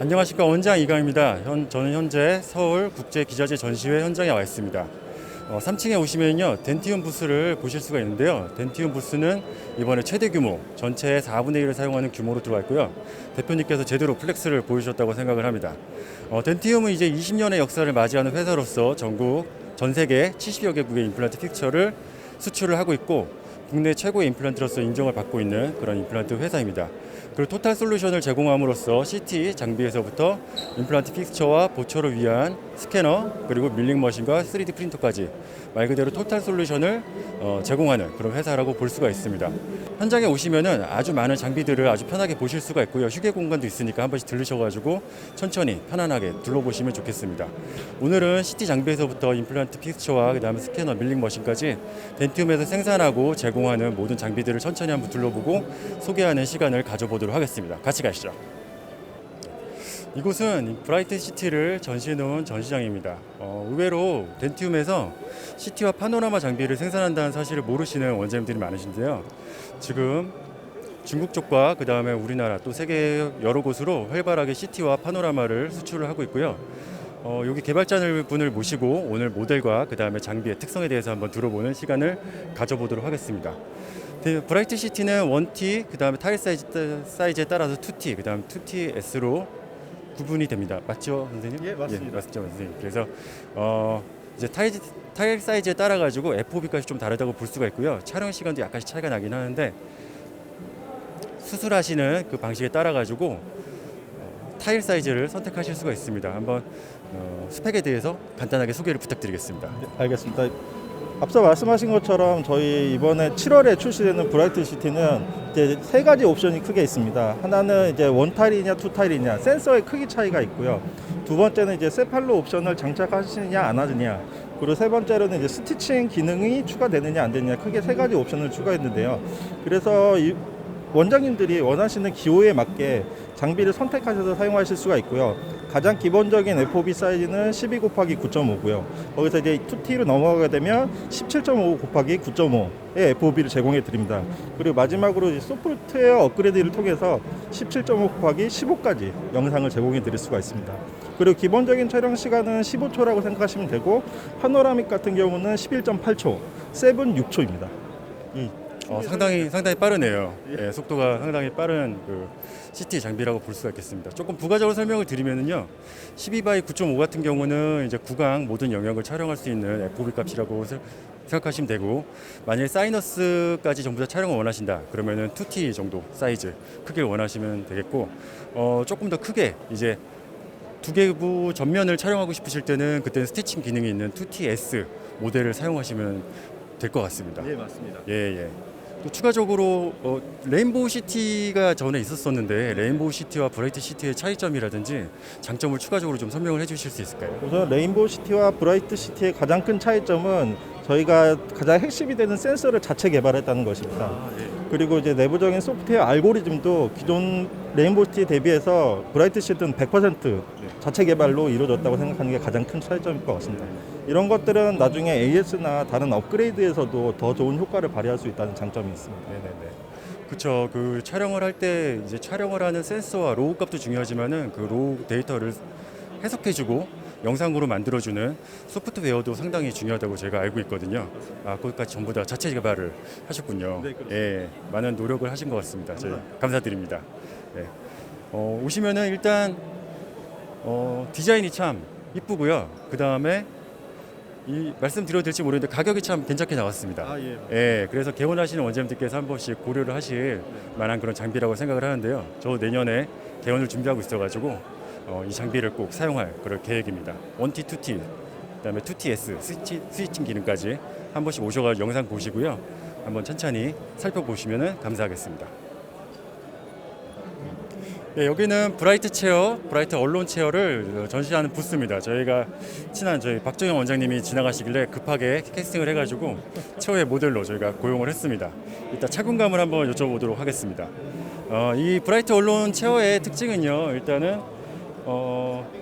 안녕하십니까, 원장 이강입니다. 저는 현재 서울 국제기자재 전시회 현장에 와 있습니다. 3층에 오시면요, 덴티움 부스를 보실 수가 있는데요. 덴티움 부스는 이번에 최대 규모, 전체의 4분의 1을 사용하는 규모로 들어와 있고요. 대표님께서 제대로 플렉스를 보여주셨다고 생각을 합니다. 덴티움은 이제 20년의 역사를 맞이하는 회사로서 전 세계 70여 개국의 임플란트 픽처를 수출을 하고 있고, 국내 최고의 임플란트로서 인정을 받고 있는 그런 임플란트 회사입니다. 그리고 토탈 솔루션을 제공함으로써 CT 장비에서부터 임플란트 픽처와 보초를 위한 스캐너, 그리고 밀링 머신과 3D 프린터까지 말 그대로 토탈 솔루션을 제공하는 그런 회사라고 볼 수가 있습니다. 현장에 오시면은 아주 많은 장비들을 아주 편하게 보실 수가 있고요. 휴게 공간도 있으니까 한 번씩 들르셔가지고 천천히 편안하게 둘러보시면 좋겠습니다. 오늘은 CT 장비에서부터 임플란트 픽처와 그다음에 스캐너, 밀링 머신까지 덴티움에서 생산하고 제공하는 모든 장비들을 천천히 한번 둘러보고 소개하는 시간을 가져보도록 하겠습니다. 같이 가시죠. 이곳은 브라이트 시티를 전시해 놓은 전시장입니다. 의외로 덴티움에서 CT와 파노라마 장비를 생산한다는 사실을 모르시는 원장님들이 많으신데요. 지금 중국 쪽과 그 다음에 우리나라 또 세계 여러 곳으로 활발하게 CT와 파노라마를 수출을 하고 있고요. 여기 개발자분을 모시고 오늘 모델과 그 다음에 장비의 특성에 대해서 한번 들어보는 시간을 가져보도록 하겠습니다. 브라이트 시티는 1T, 그 다음에 타일 사이즈에 따라서 2T, 그 다음 2TS로 구분이 됩니다. 맞죠, 선생님? 예, 맞습니다. 예, 맞죠, 선생님. 그래서 이제 타일 사이즈에 따라 가지고 FOB까지 좀 다르다고 볼 수가 있고요. 촬영 시간도 약간씩 차이가 나긴 하는데 수술하시는 그 방식에 따라 가지고 타일 사이즈를 선택하실 수가 있습니다. 한번 스펙에 대해서 간단하게 소개를 부탁드리겠습니다. 네, 알겠습니다. 앞서 말씀하신 것처럼 저희 이번에 7월에 출시되는 브라이트 시티는 이제 세 가지 옵션이 크게 있습니다. 하나는 이제 원 타일이냐 투 타일이냐 센서의 크기 차이가 있고요. 두 번째는 이제 세팔로 옵션을 장착하시느냐 안 하느냐. 그리고 세 번째로는 이제 스티칭 기능이 추가되느냐 안 되느냐, 크게 세 가지 옵션을 추가했는데요. 그래서 원장님들이 원하시는 기호에 맞게 장비를 선택하셔서 사용하실 수가 있고요. 가장 기본적인 FOB 사이즈는 12 곱하기 9.5고요. 거기서 이제 2T로 넘어가게 되면 17.5 곱하기 9.5의 FOB를 제공해 드립니다. 그리고 마지막으로 소프트웨어 업그레이드를 통해서 17.5 곱하기 15까지 영상을 제공해 드릴 수가 있습니다. 그리고 기본적인 촬영 시간은 15초라고 생각하시면 되고, 파노라믹 같은 경우는 11.8초, 세븐 6초입니다. 상당히 빠르네요. 예, 속도가 상당히 빠른 그 CT 장비라고 볼 수가 있겠습니다. 조금 부가적으로 설명을 드리면은요, 12/9.5 같은 경우는 이제 구강 모든 영역을 촬영할 수 있는 FOB 값이라고 생각하시면 되고, 만약에 사이너스까지 전부 다 촬영을 원하신다 그러면은 2T 정도 사이즈 크기를 원하시면 되겠고, 조금 더 크게 이제 두개부 전면을 촬영하고 싶으실 때는 그때는 스티칭 기능이 있는 2TS 모델을 사용하시면 될 것 같습니다. 예, 맞습니다. 예. 또 추가적으로 레인보우 시티가 전에 있었었는데 레인보우 시티와 브라이트 시티의 차이점이라든지 장점을 추가적으로 좀 설명을 해주실 수 있을까요? 우선 레인보우 시티와 브라이트 시티의 가장 큰 차이점은 저희가 가장 핵심이 되는 센서를 자체 개발했다는 것입니다. 그리고 이제 내부적인 소프트웨어 알고리즘도 기존 레인보우 시티에 대비해서 브라이트 시티는 100% 자체 개발로 이루어졌다고 생각하는 게 가장 큰 차이점일 것 같습니다. 이런 것들은 나중에 AS나 다른 업그레이드에서도 더 좋은 효과를 발휘할 수 있다는 장점이 있습니다. 네네네. 그렇죠. 그 촬영을 할 때 이제 촬영을 하는 센서와 로우 값도 중요하지만은 그 로우 데이터를 해석해주고 영상으로 만들어주는 소프트웨어도 상당히 중요하다고 제가 알고 있거든요. 거기까지 전부 다 자체 개발을 하셨군요. 네, 그렇습니다. 예, 많은 노력을 하신 것 같습니다. 저희 감사드립니다. 예. 오시면은 일단 디자인이 참 이쁘고요. 그 다음에 말씀드려도 될지 모르겠는데 가격이 참 괜찮게 나왔습니다. 예, 그래서 개원하시는 원장님들께서 한 번씩 고려를 하실 만한 그런 장비라고 생각을 하는데요. 저 내년에 개원을 준비하고 있어가지고 이 장비를 꼭 사용할 그럴 계획입니다. 1T, 2T, 그다음에 2TS 스위칭 기능까지 한 번씩 오셔가지고 영상 보시고요. 한번 천천히 살펴보시면 감사하겠습니다. 네, 여기는 브라이트 체어, 브라이트 언론 체어를 전시하는 부스입니다. 저희가 친한 저희 박정영 원장님이 지나가시길래 급하게 캐스팅을 해가지고 체어의 모델로 저희가 고용을 했습니다. 이따 착용감을 한번 여쭤보도록 하겠습니다. 이 브라이트 언론 체어의 특징은요, 일단은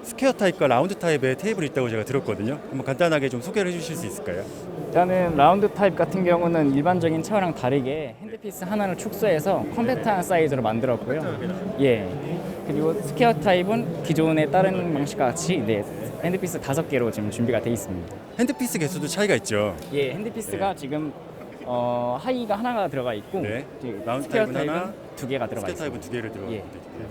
스퀘어 타입과 라운드 타입의 테이블이 있다고 제가 들었거든요. 한번 간단하게 좀 소개를 해주실 수 있을까요? 일단은 라운드 타입 같은 경우는 일반적인 체어랑 다르게 핸드피스 하나를 축소해서 컴팩트한 사이즈로 만들었고요. 예. 그리고 스퀘어 타입은 기존에 다른 방식과 같이 네, 핸드피스 5개로 지금 준비가 돼 있습니다. 핸드피스 개수도 차이가 있죠. 예, 핸드피스가 지금 하이가 하나가 들어가 있고 네. 라운드 스퀘어 타입은 타입은 하나, 2개가 들어가 스퀘어 있습니다. 타입은 2개를 들어 예.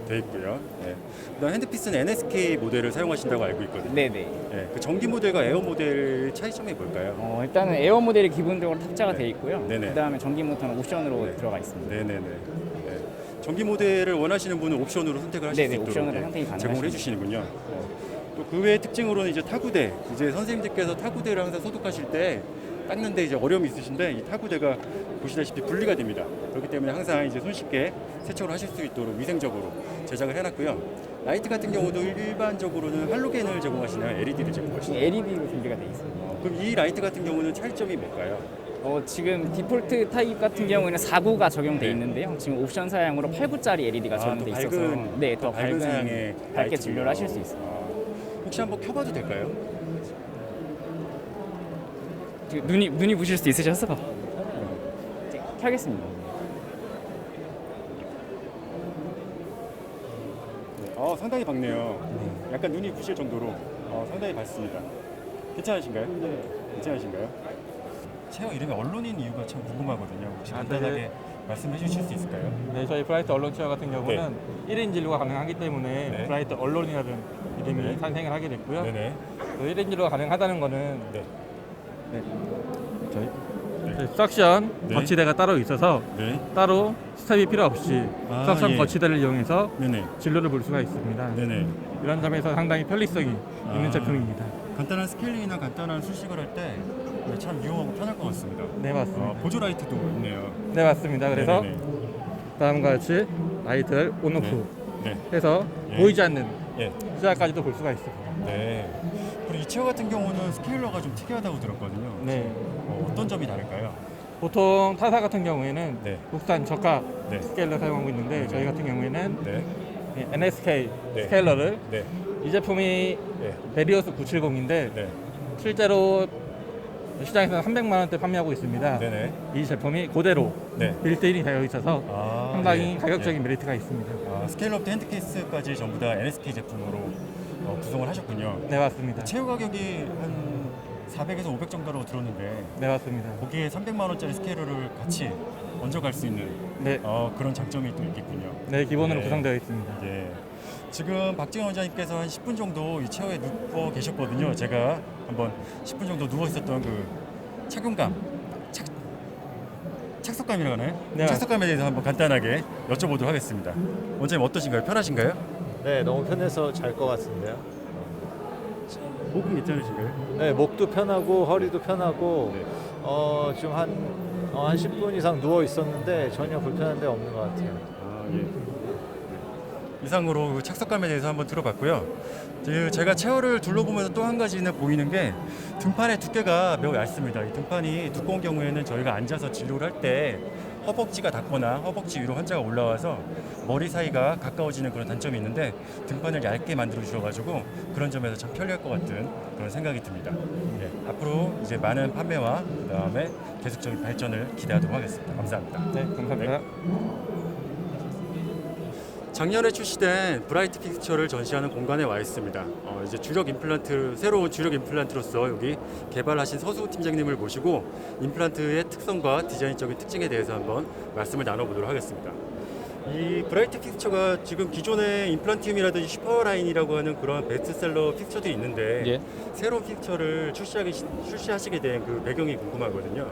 돼 있고요. 네. 그다음 핸드피스는 NSK 모델을 사용하신다고 알고 있거든요. 네네. 네. 그 전기 모델과 에어 모델 차이점이 뭘까요? 일단은 에어 모델이 기본적으로 탑재가 돼 있고요. 네네. 그다음에 전기 모터는 옵션으로 네. 들어가 있습니다. 네네네. 네. 전기 모델을 원하시는 분은 옵션으로 선택을 하실 네네, 수 있도록 옵션으로 선택이 가능하십니다. 제공을 해주시는군요. 또 그 외의 특징으로는 이제 타구대, 이제 선생님들께서 타구대를 항상 소독하실 때 닦는데 이제 어려움이 있으신데 이 타구대가 보시다시피 분리가 됩니다. 그렇기 때문에 항상 이제 손쉽게 세척을 하실 수 있도록 위생적으로 제작을 해놨고요. 라이트 같은 경우도 일반적으로는 할로겐을 제공하시나요? LED를 제공하시나요? LED로 준비가 돼 있습니다. 그럼 이 라이트 같은 경우는 차이점이 뭘까요? 지금 디폴트 타입 같은 경우에는 4구가 적용돼 네. 있는데요. 지금 옵션 사양으로 8구짜리 LED가 적용돼 더 있어서 밝은, 네, 더 밝은 사양의 밝게 라이트군요. 진료를 하실 수 있습니다. 혹시 한번 켜봐도 될까요? 지금 눈이 부실 수도 있으셔서 켜겠습니다. 네. 상당히 밝네요. 약간 눈이 부실 정도로 상당히 밝습니다. 괜찮으신가요? 네. 괜찮으신가요? 채어 이름이 언론인 이유가 참 궁금하거든요. 혹시 간단하게 네. 말씀해 주실 수 있을까요? 네, 저희 브라이트 언론 체어 같은 경우는 1인 진료가 가능하기 때문에 네. 브라이트 언론이라는 이름이 네. 탄생을 하게 됐고요. 네네. 또 1인 진료가 가능하다는 거는 네. 저희 네. 석션 네. 거치대가 따로 있어서 네. 따로 스텝이 필요 없이 아, 석션 예. 거치대를 이용해서 네네. 진료를 볼 수가 있습니다. 네네. 이런 점에서 상당히 편리성이 아. 있는 제품입니다. 간단한 스케일링이나 간단한 수식을 할 때 참 유용하고 편할 것 같습니다. 네, 맞습니다. 보조 라이트도 있네요. 네, 맞습니다. 그래서 네네네. 다음과 같이 라이트를 온오프 네. 해서 예. 보이지 않는 예. 시야까지도 볼 수가 있습니다. 네. 그리고 이 체어 같은 경우는 스케일러가 좀 특이하다고 들었거든요. 네. 어떤 점이 다를까요? 보통 타사 같은 경우에는 네. 국산 저가 네. 스케일러 사용하고 있는데 저희 같은 경우에는 네. 이 NSK 네. 스케일러를 네. 이 제품이 네. 베리어스 970인데 네. 실제로 시장에서 300만 원대 판매하고 있습니다. 네네. 이 제품이 그대로 네. 빌트인이 되어 있어서 상당히 예. 가격적인 예. 메리트가 있습니다. 스케일업도 핸드케이스까지 전부 다 NSK 제품으로 구성을 하셨군요. 네, 맞습니다. 최후 가격이 한 400에서 500 정도라고 들었는데 네, 맞습니다. 거기에 300만 원짜리 스케일러를 같이 얹어갈 수 있는 네, 그런 장점이 또 있겠군요. 네 기본으로 네. 구성되어 있습니다. 예. 지금 박지원 원장님께서 한 10분 정도 이 체어에 누워 계셨거든요. 제가 한번 10분 정도 누워 있었던 그 착용감, 착석감이라고 하나요? 네. 착석감에 대해서 한번 간단하게 여쭤보도록 하겠습니다. 원장님 어떠신가요? 편하신가요? 네, 너무 편해서 잘 것 같은데요. 목은 괜찮으신가요? 네, 목도 편하고 허리도 편하고 네. 지금 한 10분 이상 누워 있었는데 전혀 불편한 데 없는 것 같아요. 예. 이상으로 그 착석감에 대해서 한번 들어봤고요. 제가 체어를 둘러보면서 또 한 가지는 보이는 게 등판의 두께가 매우 얇습니다. 이 등판이 두꺼운 경우에는 저희가 앉아서 진료를 할 때 허벅지가 닿거나 허벅지 위로 환자가 올라와서 머리 사이가 가까워지는 그런 단점이 있는데 등판을 얇게 만들어 주셔가지고 그런 점에서 참 편리할 것 같은 그런 생각이 듭니다. 예, 앞으로 이제 많은 판매와 그다음에 계속적인 발전을 기대하도록 하겠습니다. 감사합니다. 네, 감사합니다. 작년에 출시된 브라이트 픽처를 전시하는 공간에 와 있습니다. 이제 새로운 주력 임플란트로서 여기 개발하신 서수 팀장님을 모시고 임플란트의 특성과 디자인적인 특징에 대해서 한번 말씀을 나눠보도록 하겠습니다. 이 브라이트 픽처가 지금 기존의 임플란티움이라든지 슈퍼라인이라고 하는 그런 베스트셀러 픽처들이 있는데 예. 새로운 픽처를 출시하시게 된 그 배경이 궁금하거든요.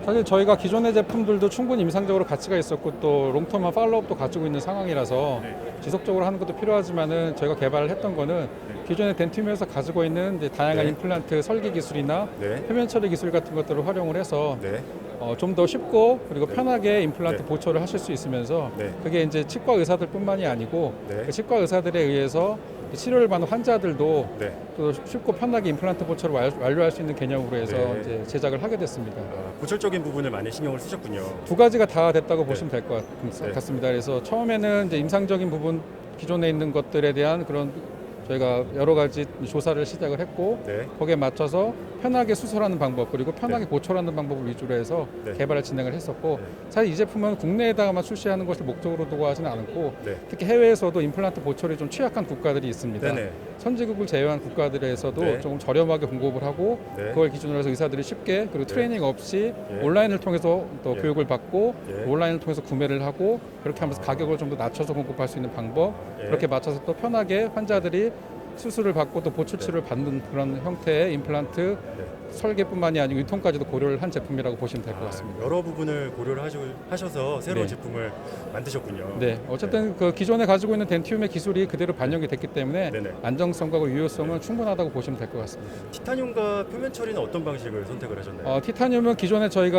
사실 저희가 기존의 제품들도 충분히 임상적으로 가치가 있었고 또 롱텀한 팔로업도 가지고 있는 상황이라서 네. 지속적으로 하는 것도 필요하지만은 저희가 개발을 했던 거는 기존의 덴티움에서 가지고 있는 이제 다양한 네. 임플란트 설계 기술이나 네. 표면 처리 기술 같은 것들을 활용을 해서 네. 좀 더 쉽고 그리고 네. 편하게 임플란트 네. 보초를 하실 수 있으면서 네. 그게 이제 치과 의사들뿐만이 아니고 네. 그 치과 의사들에 의해서 치료를 받는 환자들도 네. 또 쉽고 편하게 임플란트 보초를 완료할 수 있는 개념으로 해서 네. 이제 제작을 하게 됐습니다. 고철적인 부분을 많이 신경을 쓰셨군요. 두 가지가 다 됐다고 보시면 될 것 네. 같습니다. 그래서 처음에는 이제 임상적인 부분 기존에 있는 것들에 대한 그런 저희가 여러 가지 조사를 시작을 했고 네. 거기에 맞춰서 편하게 수술하는 방법 그리고 편하게 보철하는 방법을 위주로 해서 네. 개발을 진행을 했었고 네. 사실 이 제품은 국내에다가만 출시하는 것을 목적으로 두고 하지는 않고 네. 특히 해외에서도 임플란트 보철이 좀 취약한 국가들이 있습니다. 네네. 선진국을 제외한 국가들에서도 네. 조금 저렴하게 공급을 하고 네. 그걸 기준으로 해서 의사들이 쉽게 그리고 네. 트레이닝 없이 예. 온라인을 통해서 또 예. 교육을 받고 예. 온라인을 통해서 구매를 하고 그렇게 하면서 가격을 좀 더 낮춰서 공급할 수 있는 방법 예. 그렇게 맞춰서 또 편하게 환자들이 수술을 받고 또 보철 치료를 받는 그런 형태의 임플란트 네. 설계뿐만이 아니고 유통까지도 고려를 한 제품이라고 보시면 될 것 같습니다. 여러 부분을 고려를 하셔서 새로운 네. 제품을 만드셨군요. 네, 어쨌든 그 기존에 가지고 있는 덴티움의 기술이 그대로 반영이 됐기 때문에 네네. 안정성과 유효성은 충분하다고 보시면 될 것 같습니다. 티타늄과 표면 처리는 어떤 방식을 선택을 하셨나요? 티타늄은 기존에 저희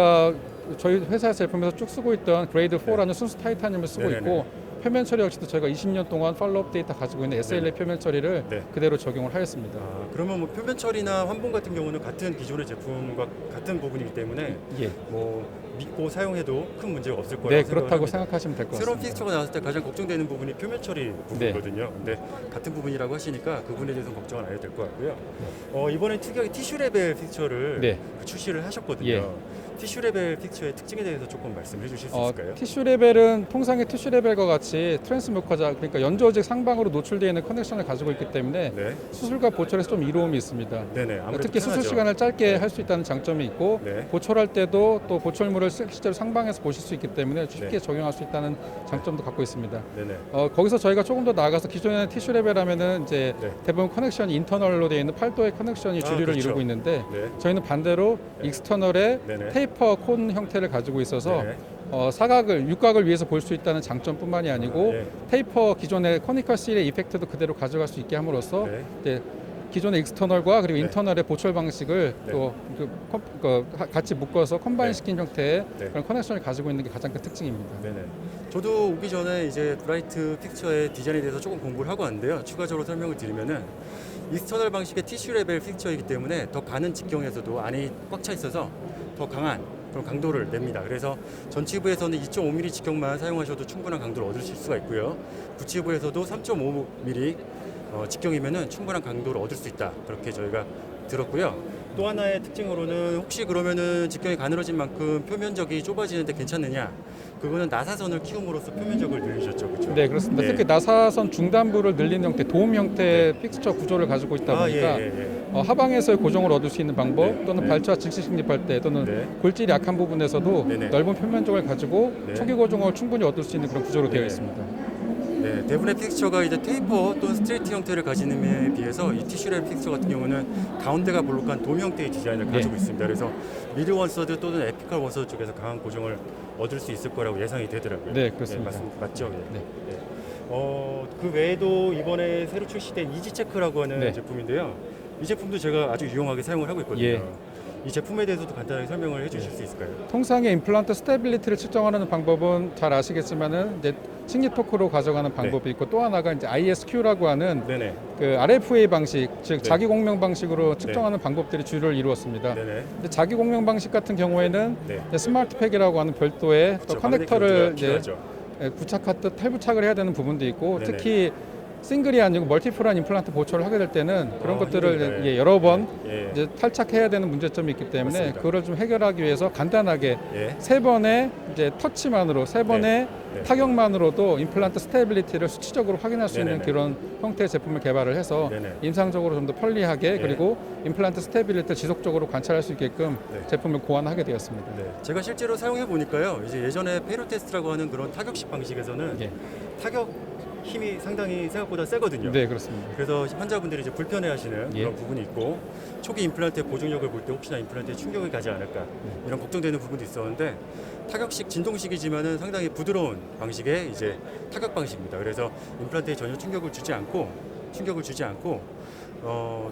회사 제품에서 쭉 쓰고 있던 그레이드 4라는 순수 타이타늄을 쓰고 네네네. 있고 표면 처리 역시도 저희가 20년 동안 팔로업 데이터 가지고 있는 SLA 네네. 표면 처리를 네. 그대로 적용을 하였습니다. 그러면 뭐 표면 처리나 환봉 같은 경우는 같은 기존의 제품과 같은 부분이기 때문에 예. 뭐 믿고 사용해도 큰 문제가 없을 거라고 네, 생각을 그렇다고 합니다. 생각하시면 될 것 새로운 같습니다. 픽스처가 나왔을 때 가장 걱정되는 부분이 표면 처리 부분이거든요. 근데 같은 부분이라고 하시니까 그 부분에 대해서는 걱정은 안 해도 될 것 같고요. 이번에 특이하게 티슈 레벨 픽스처를 네. 출시를 하셨거든요. 예. 티슈 레벨 픽스처의 특징에 대해서 조금 말씀해 주실 수 있을까요? 티슈 레벨은 통상의 티슈 레벨과 같이 트랜스뮤커자 그러니까 연조직 상방으로 노출되어 있는 커넥션을 가지고 있기 때문에 네. 수술과 보철에서 좀 이로움이 있습니다. 네네. 아무래도 특히 수술 편하죠. 시간을 짧게 할 수 있다는 장점이 있고 네. 보철할 때도 또 보철물을 실제로 상방에서 보실 수 있기 때문에 쉽게 네. 적용할 수 있다는 장점도 갖고 있습니다. 네네. 거기서 저희가 조금 더 나아가서 기존의 티슈 레벨하면은 이제 네. 대부분 커넥션이 인터널로 되어 있는 팔도의 커넥션이 주류를 그렇죠. 이루고 있는데 네. 저희는 반대로 네. 익스터널에 네네. 테이퍼 콘 형태를 가지고 있어서 네. 육각을 위해서 볼 수 있다는 장점뿐만이 아니고 네. 테이퍼 기존의 코니컬 실의 이펙트도 그대로 가져갈 수 있게 함으로써 네. 이제 기존의 익스터널과 그리고 네. 인터널의 보철 방식을 네. 또 같이 묶어서 컴바인 네. 시킨 형태의 네. 그런 커넥션을 가지고 있는 게 가장 큰 특징입니다. 네네. 저도 오기 전에 이제 브라이트 픽처의 디자인에 대해서 조금 공부를 하고 왔는데요. 추가적으로 설명을 드리면은 익스터널 방식의 티슈 레벨 픽처이기 때문에 더 가는 직경에서도 안이 꽉 차 있어서 더 강한 그런 강도를 냅니다. 그래서 전치부에서는 2.5mm 직경만 사용하셔도 충분한 강도를 얻으실 수가 있고요. 부치부에서도 3.5mm 직경이면은 충분한 강도를 얻을 수 있다. 그렇게 저희가 들었고요. 또 하나의 특징으로는 혹시 그러면은 직경이 가늘어진 만큼 표면적이 좁아지는데 괜찮느냐? 그거는 나사선을 키움으로써 표면적을 늘리셨죠, 그렇죠? 네, 그렇습니다. 네. 특히 나사선 중단부를 늘리는 형태, 도움 형태의 픽스처 구조를 가지고 있다 보니까 하방에서의 고정을 얻을 수 있는 방법 네. 또는 네. 발치와 직시 식립할 때 또는 네. 골질이 약한 부분에서도 네네. 넓은 표면적을 가지고 네. 초기 고정을 충분히 얻을 수 있는 그런 구조로 되어 네. 있습니다. 네, 대부분의 픽스처가 이제 테이퍼 또는 스트레이트 형태를 가지는 데 비해서 이 티슈랩 픽스처 같은 경우는 가운데가 볼록한 돔 형태의 디자인을 네. 가지고 있습니다. 그래서 미드 원서드 또는 에피컬 원서드 쪽에서 강한 고정을 얻을 수 있을 거라고 예상이 되더라고요. 네, 그렇습니다. 맞죠? 네. 네. 네. 그 외에도 이번에 새로 출시된 이지체크라고 하는 네. 제품인데요. 이 제품도 제가 아주 유용하게 사용을 하고 있거든요. 예. 이 제품에 대해서도 간단하게 설명을 해주실 수 있을까요? 통상의 임플란트 스테빌리티를 측정하는 방법은 잘 아시겠지만은 이제 식립 토크로 가져가는 방법이 있고 또 하나가 이제 ISQ라고 하는 네네. 그 RFA 방식, 즉 네. 자기 공명 방식으로 측정하는 방법들이 주를 이루었습니다. 네네. 근데 자기 공명 방식 같은 경우에는 네. 이제 스마트 팩이라고 하는 별도의 또 커넥터를 이제 필요하죠. 부착하듯 탈부착을 해야 되는 부분도 있고 네네. 특히 싱글이 아니고 멀티플한 임플란트 보철을 하게 될 때는 그런 것들을 힘들죠. 이제 여러 번 예. 이제 탈착해야 되는 문제점이 있기 때문에 맞습니다. 그거를 좀 해결하기 위해서 간단하게 예. 세 번의 이제 터치만으로 세 번의 네. 타격만으로도 임플란트 스테빌리티를 수치적으로 확인할 수 있는 네네네. 그런 형태의 제품을 개발을 해서 네네. 임상적으로 좀 더 편리하게 네. 그리고 임플란트 스테빌리티를 지속적으로 관찰할 수 있게끔 네. 제품을 고안하게 되었습니다. 네, 제가 실제로 사용해 보니까요. 이제 예전에 페로 테스트라고 하는 그런 타격식 방식에서는 예. 타격 힘이 상당히 생각보다 세거든요. 네, 그렇습니다. 그래서 환자분들이 이제 불편해하시는 예. 그런 부분이 있고 초기 임플란트의 보정력을 볼 때 혹시나 임플란트에 충격이 가지 않을까 이런 걱정되는 부분도 있었는데 타격식 진동식이지만은 상당히 부드러운 방식의 이제 타격 방식입니다. 그래서 임플란트에 전혀 충격을 주지 않고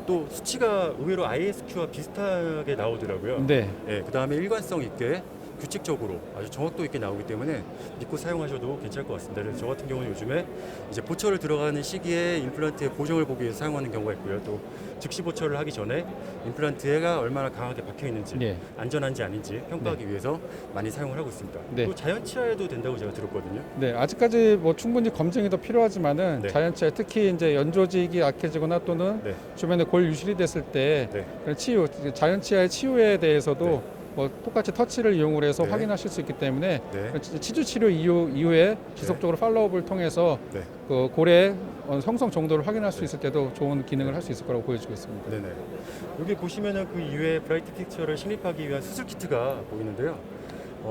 또 수치가 의외로 ISQ와 비슷하게 나오더라고요. 네. 그 다음에 일관성 있게 규칙적으로 아주 정확도 있게 나오기 때문에 믿고 사용하셔도 괜찮을 것 같습니다. 그래서 저 같은 경우는 요즘에 이제 보철을 들어가는 시기에 임플란트의 고정을 보기 위해서 사용하는 경우가 있고요. 또 즉시 보철을 하기 전에 임플란트가 얼마나 강하게 박혀 있는지 네. 안전한지 아닌지 평가하기 위해서 많이 사용을 하고 있습니다. 네. 또 자연 치아에도 된다고 제가 들었거든요. 네, 아직까지 뭐 충분히 검증이 더 필요하지만은 네. 자연치아 특히 이제 연조직이 약해지거나 또는 네. 주변에 골 유실이 됐을 때 네. 그런 치유, 자연치아의 치유에 대해서도 네. 뭐 똑같이 터치를 이용을 해서 네. 확인하실 수 있기 때문에 네. 치주 치료 이후에 지속적으로 팔로우업을 통해서 네. 그 골의 형성 정도를 확인할 수 있을 때도 좋은 기능을 할 수 있을 거라고 보여지고 있습니다. 네네. 여기 보시면은 그 이외에 브라이트 픽처를 식립하기 위한 수술 키트가 보이는데요.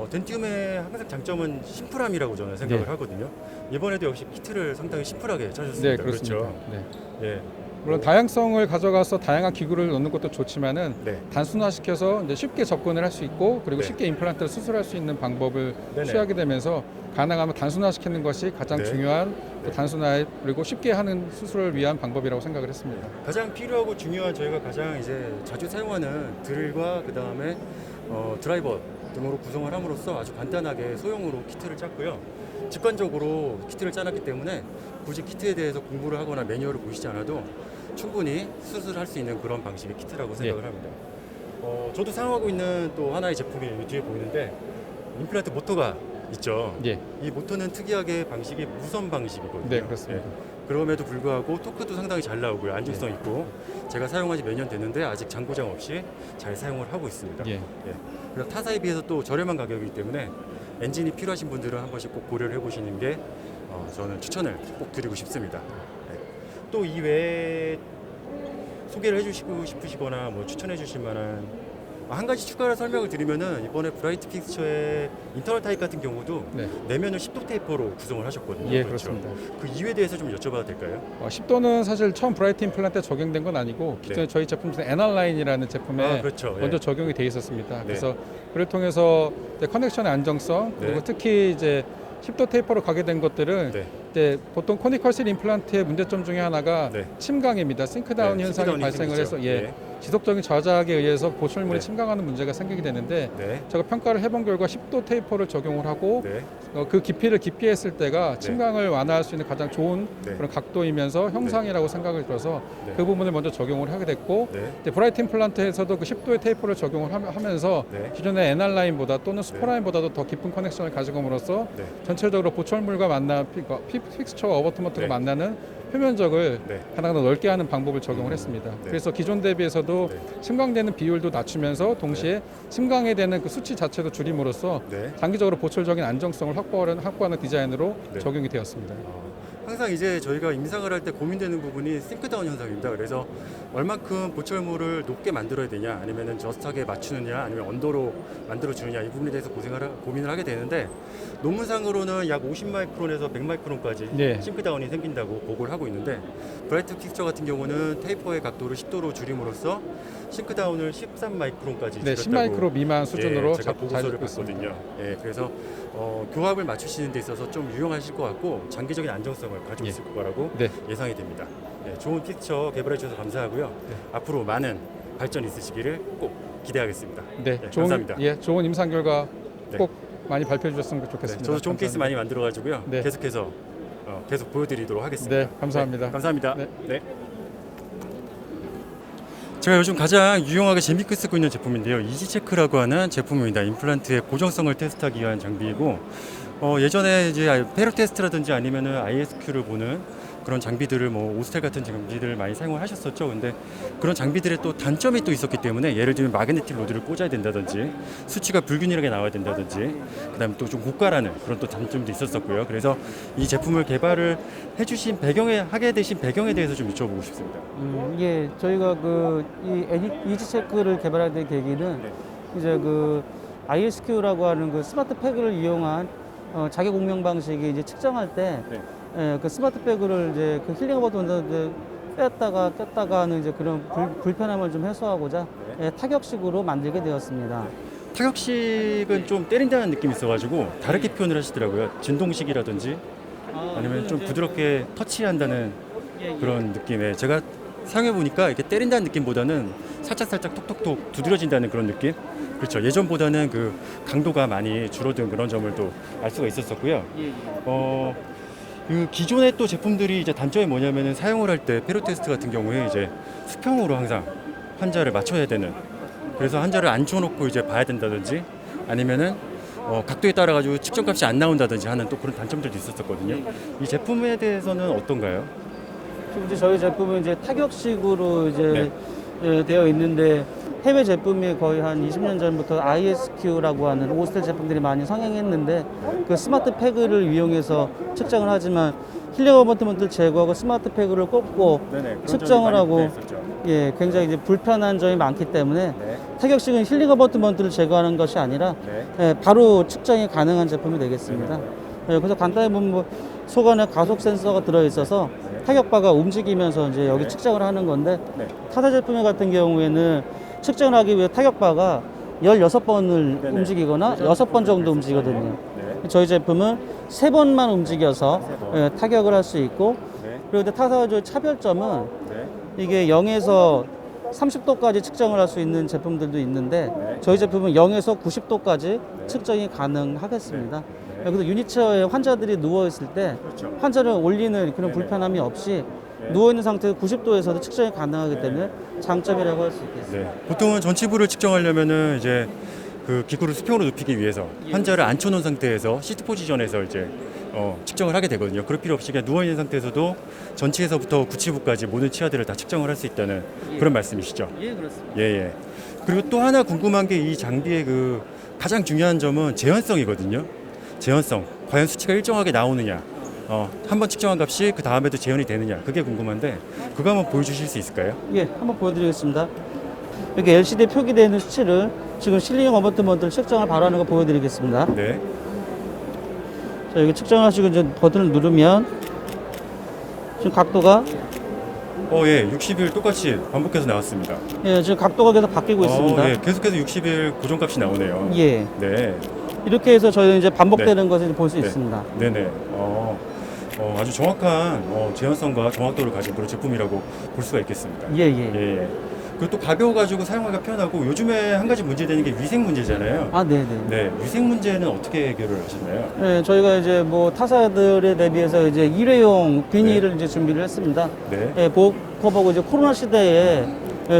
덴티움의 항상 장점은 심플함이라고 저는 생각을 네. 하거든요. 이번에도 역시 키트를 상당히 심플하게 짜셨습니다. 네, 그렇습니다. 그렇죠. 네. 예. 물론 다양성을 가져가서 다양한 기구를 넣는 것도 좋지만은 네. 단순화시켜서 이제 쉽게 접근을 할 수 있고 그리고 네. 쉽게 임플란트를 수술할 수 있는 방법을 네네. 취하게 되면서 가능하면 단순화시키는 것이 가장 네. 중요한 또 네. 단순화 그리고 쉽게 하는 수술을 위한 방법이라고 생각을 했습니다. 가장 필요하고 중요한 저희가 가장 이제 자주 사용하는 드릴과 그 다음에 드라이버 등으로 구성을 함으로써 아주 간단하게 소형으로 키트를 짰고요. 직관적으로 키트를 짜놨기 때문에 굳이 키트에 대해서 공부를 하거나 매뉴얼을 보시지 않아도 충분히 수술할 수 있는 그런 방식의 키트라고 생각을 합니다. 저도 사용하고 있는 또 하나의 제품이 이 뒤에 보이는데 임플란트 모터가 있죠. 예, 이 모터는 특이하게 방식이 무선 방식이거든요. 네, 그렇습니다. 그럼에도 불구하고 토크도 상당히 잘 나오고요. 안정성 있고 제가 사용한 지 몇 년 됐는데 아직 장고장 없이 잘 사용을 하고 있습니다. 예. 그래서 타사에 비해서 또 저렴한 가격이기 때문에 엔진이 필요하신 분들은 한 번씩 꼭 고려를 해보시는 게 저는 추천을 꼭 드리고 싶습니다. 또 이외에 소개를 해주시고 싶으시거나 뭐 추천해 주실 만한 한 가지 추가로 설명을 드리면은 이번에 브라이트 픽처의 인터널 타입 같은 경우도 네. 내면을 10도 테이퍼로 구성을 하셨거든요. 예, 그렇죠? 그렇습니다. 그 이유에 대해서 좀 여쭤봐도 될까요? 10도는 사실 처음 브라이트 임플란트에 적용된 건 아니고 기존에 네. 저희 제품 중에 에날라인이라는 제품에 그렇죠. 먼저 예. 적용이 돼 있었습니다. 그래서 그를 통해서 이제 커넥션의 안정성 그리고 네. 특히 이제 10도 테이퍼로 가게 된 것들은 네. 이제 보통 코니컬실 임플란트의 문제점 중에 하나가 네. 침강입니다. 싱크다운 네, 현상이 싱크다운이 발생을 생기죠. 해서 지속적인 저작에 의해서 보철물이 네. 침강하는 문제가 생기게 되는데 네. 제가 평가를 해본 결과 10도 테이퍼를 적용을 하고 네. 그 깊이를 깊이했을 때가 네. 침강을 완화할 수 있는 가장 좋은 네. 그런 각도이면서 형상이라고 생각을 들어서 네. 그 부분을 먼저 적용을 하게 됐고 네. 이제 브라이트 임플란트에서도 그 10도의 테이퍼를 적용을 하면서 네. 기존의 에날라인보다 또는 스포라인보다도 더 깊은 커넥션을 가지고므로써 네. 전체적으로 보철물과 픽스처와 어버트먼트가 네. 만나는 표면적을 네. 가장 더 넓게 하는 방법을 적용을 했습니다. 네. 그래서 기존 대비해서도 네. 침강되는 비율도 낮추면서 동시에 침강에 되는 그 수치 자체도 줄임으로써 네. 장기적으로 보철적인 안정성을 확보하는 디자인으로 네. 적용이 되었습니다. 항상 이제 저희가 임상을 할 때 고민되는 부분이 싱크다운 현상입니다. 그래서 얼만큼 보철물을 높게 만들어야 되냐, 아니면 저스트하게 맞추느냐, 아니면 언더로 만들어 주느냐, 이 부분에 대해서 고민을 하게 되는데 논문상으로는 약 50마이크론에서 100마이크론까지 네. 싱크다운이 생긴다고 보고를 하고 있는데 브라이트 픽처 같은 경우는 테이퍼의 각도를 10도로 줄임으로써 싱크다운을 13마이크론까지 네, 줄였다고 10마이크로 미만 수준으로 제가 보고서를 잡고 있습니다. 봤거든요. 그래서 교합을 맞추시는 데 있어서 좀 유용하실 것 같고 장기적인 안정성을 가지고 예. 있을 거라고 네. 예상이 됩니다. 좋은 픽처 개발해 주셔서 감사하고요. 앞으로 많은 발전 있으시기를 꼭 기대하겠습니다. 네, 감사합니다. 좋은 임상 결과 네. 꼭 많이 발표해 주셨으면 좋겠습니다. 저도 좋은 케이스 감사합니다. 많이 만들어 가지고요. 네. 계속해서 계속 보여드리도록 하겠습니다. 네, 감사합니다. 감사합니다. 네. 네. 제가 요즘 가장 유용하게 재밌게 쓰고 있는 제품인데요. 이지체크라고 하는 제품입니다. 임플란트의 고정성을 테스트하기 위한 장비이고 예전에 이제 페로 테스트라든지 아니면은 ISQ를 보는 그런 장비들을 뭐 오스텔 같은 장비들을 많이 사용을 하셨었죠. 근데 그런 장비들의 또 단점이 또 있었기 때문에 예를 들면 마그네틱 로드를 꽂아야 된다든지 수치가 불균일하게 나와야 된다든지 그다음에 또 좀 고가라는 그런 또 단점도 있었었고요. 그래서 이 제품을 개발을 해주신 하게 되신 배경에 대해서 좀 여쭤보고 싶습니다. 이게 저희가 이 이지체크를 개발하게 된 계기는 이제 그 ISQ라고 하는 그 스마트 패그를 이용한 자격 공명 방식이 이제 측정할 때 그 스마트 패그를 이제 그 힐링 버튼을 뺐다가 꼈다가 하는 이제 그런 불편함을 좀 해소하고자 타격식으로 만들게 되었습니다. 타격식은 좀 때린다는 느낌이 있어가지고 다르게 표현을 하시더라고요. 진동식이라든지 아니면 좀 부드럽게 터치한다는 그런 느낌에 제가 사용해 보니까 이렇게 때린다는 느낌보다는 살짝살짝 톡톡톡 두드려진다는 그런 느낌. 그렇죠. 예전보다는 그 강도가 많이 줄어든 그런 점을 또 알 수가 있었었고요. 그 기존의 또 제품들이 이제 단점이 뭐냐면은 사용을 할 때 페로 테스트 같은 경우에 이제 수평으로 항상 환자를 맞춰야 되는, 그래서 환자를 앉혀놓고 이제 봐야 된다든지 아니면은 각도에 따라 가지고 측정값이 안 나온다든지 하는 또 그런 단점들도 있었었거든요. 이 제품에 대해서는 어떤가요? 지금 이제 저희 제품은 이제 타격식으로 이제 되어 있는데 해외 제품이 거의 한 20년 전부터 ISQ라고 하는 오스텔 제품들이 많이 성행했는데 그 스마트 패그를 이용해서 측정을 하지만 힐링 어버트먼트를 제거하고 스마트 패그를 꼽고 측정을 하고 굉장히 이제 불편한 점이 많기 때문에 타격식은 힐링 어버트먼트를 제거하는 것이 아니라 바로 측정이 가능한 제품이 되겠습니다. 그래서 간단히 보면 뭐 속 안에 가속 센서가 들어 있어서 타격바가 움직이면서 이제 여기 측정을 하는 건데 타사 제품 같은 경우에는 측정을 하기 위해 타격바가 16번을 움직이거나 6번 정도 움직이거든요. 저희 제품은 3번만 움직여서 타격을 할 수 있고, 그리고 타사의 차별점은 이게 0에서 30도까지 측정을 할 수 있는 제품들도 있는데 저희 제품은 0에서 90도까지 측정이 가능하겠습니다. 그래서 유니체어에 환자들이 누워있을 때 환자를 올리는 그런 불편함이 없이 누워있는 상태에서 90도에서도 측정이 가능하기 때문에 장점이라고 할 수 있겠습니다. 보통은 전치부를 측정하려면은 이제 그 기구를 수평으로 눕히기 위해서 환자를 앉혀놓은 상태에서 시트 포지션에서 이제 측정을 하게 되거든요. 그럴 필요 없이 그냥 누워있는 상태에서도 전치에서부터 구치부까지 모든 치아들을 다 측정을 할 수 있다는 그런 말씀이시죠? 예, 그렇습니다. 예. 그리고 또 하나 궁금한 게 이 장비의 그 가장 중요한 점은 재현성이거든요. 재현성. 과연 수치가 일정하게 나오느냐. 한번 측정한 값이 그 다음에도 재현이 되느냐. 그게 궁금한데 그거 한번 보여주실 수 있을까요? 예, 한번 보여드리겠습니다. 여기 LCD에 표기되어 있는 수치를 지금 실링 어버트먼트를 측정을 바로 하는 거 보여드리겠습니다. 네. 자, 여기 측정하시고 이제 버튼을 누르면 지금 각도가 60일 똑같이 반복해서 나왔습니다. 지금 각도가 계속 바뀌고 있습니다. 계속해서 60일 고정값이 나오네요. 예. 네. 이렇게 해서 저희는 이제 반복되는 것을 볼 수 있습니다. 네네. 아주 정확한 재현성과 정확도를 가진 그런 제품이라고 볼 수가 있겠습니다. 예. 그리고 또 가벼워가지고 사용하기가 편하고 요즘에 한 가지 문제되는 게 위생 문제잖아요. 아, 네네. 네, 위생 문제는 어떻게 해결을 하셨나요? 네, 저희가 이제 뭐 타사들에 대비해서 이제 일회용 비닐을 이제 준비를 했습니다. 네. 보호 커버고 이제 코로나 시대에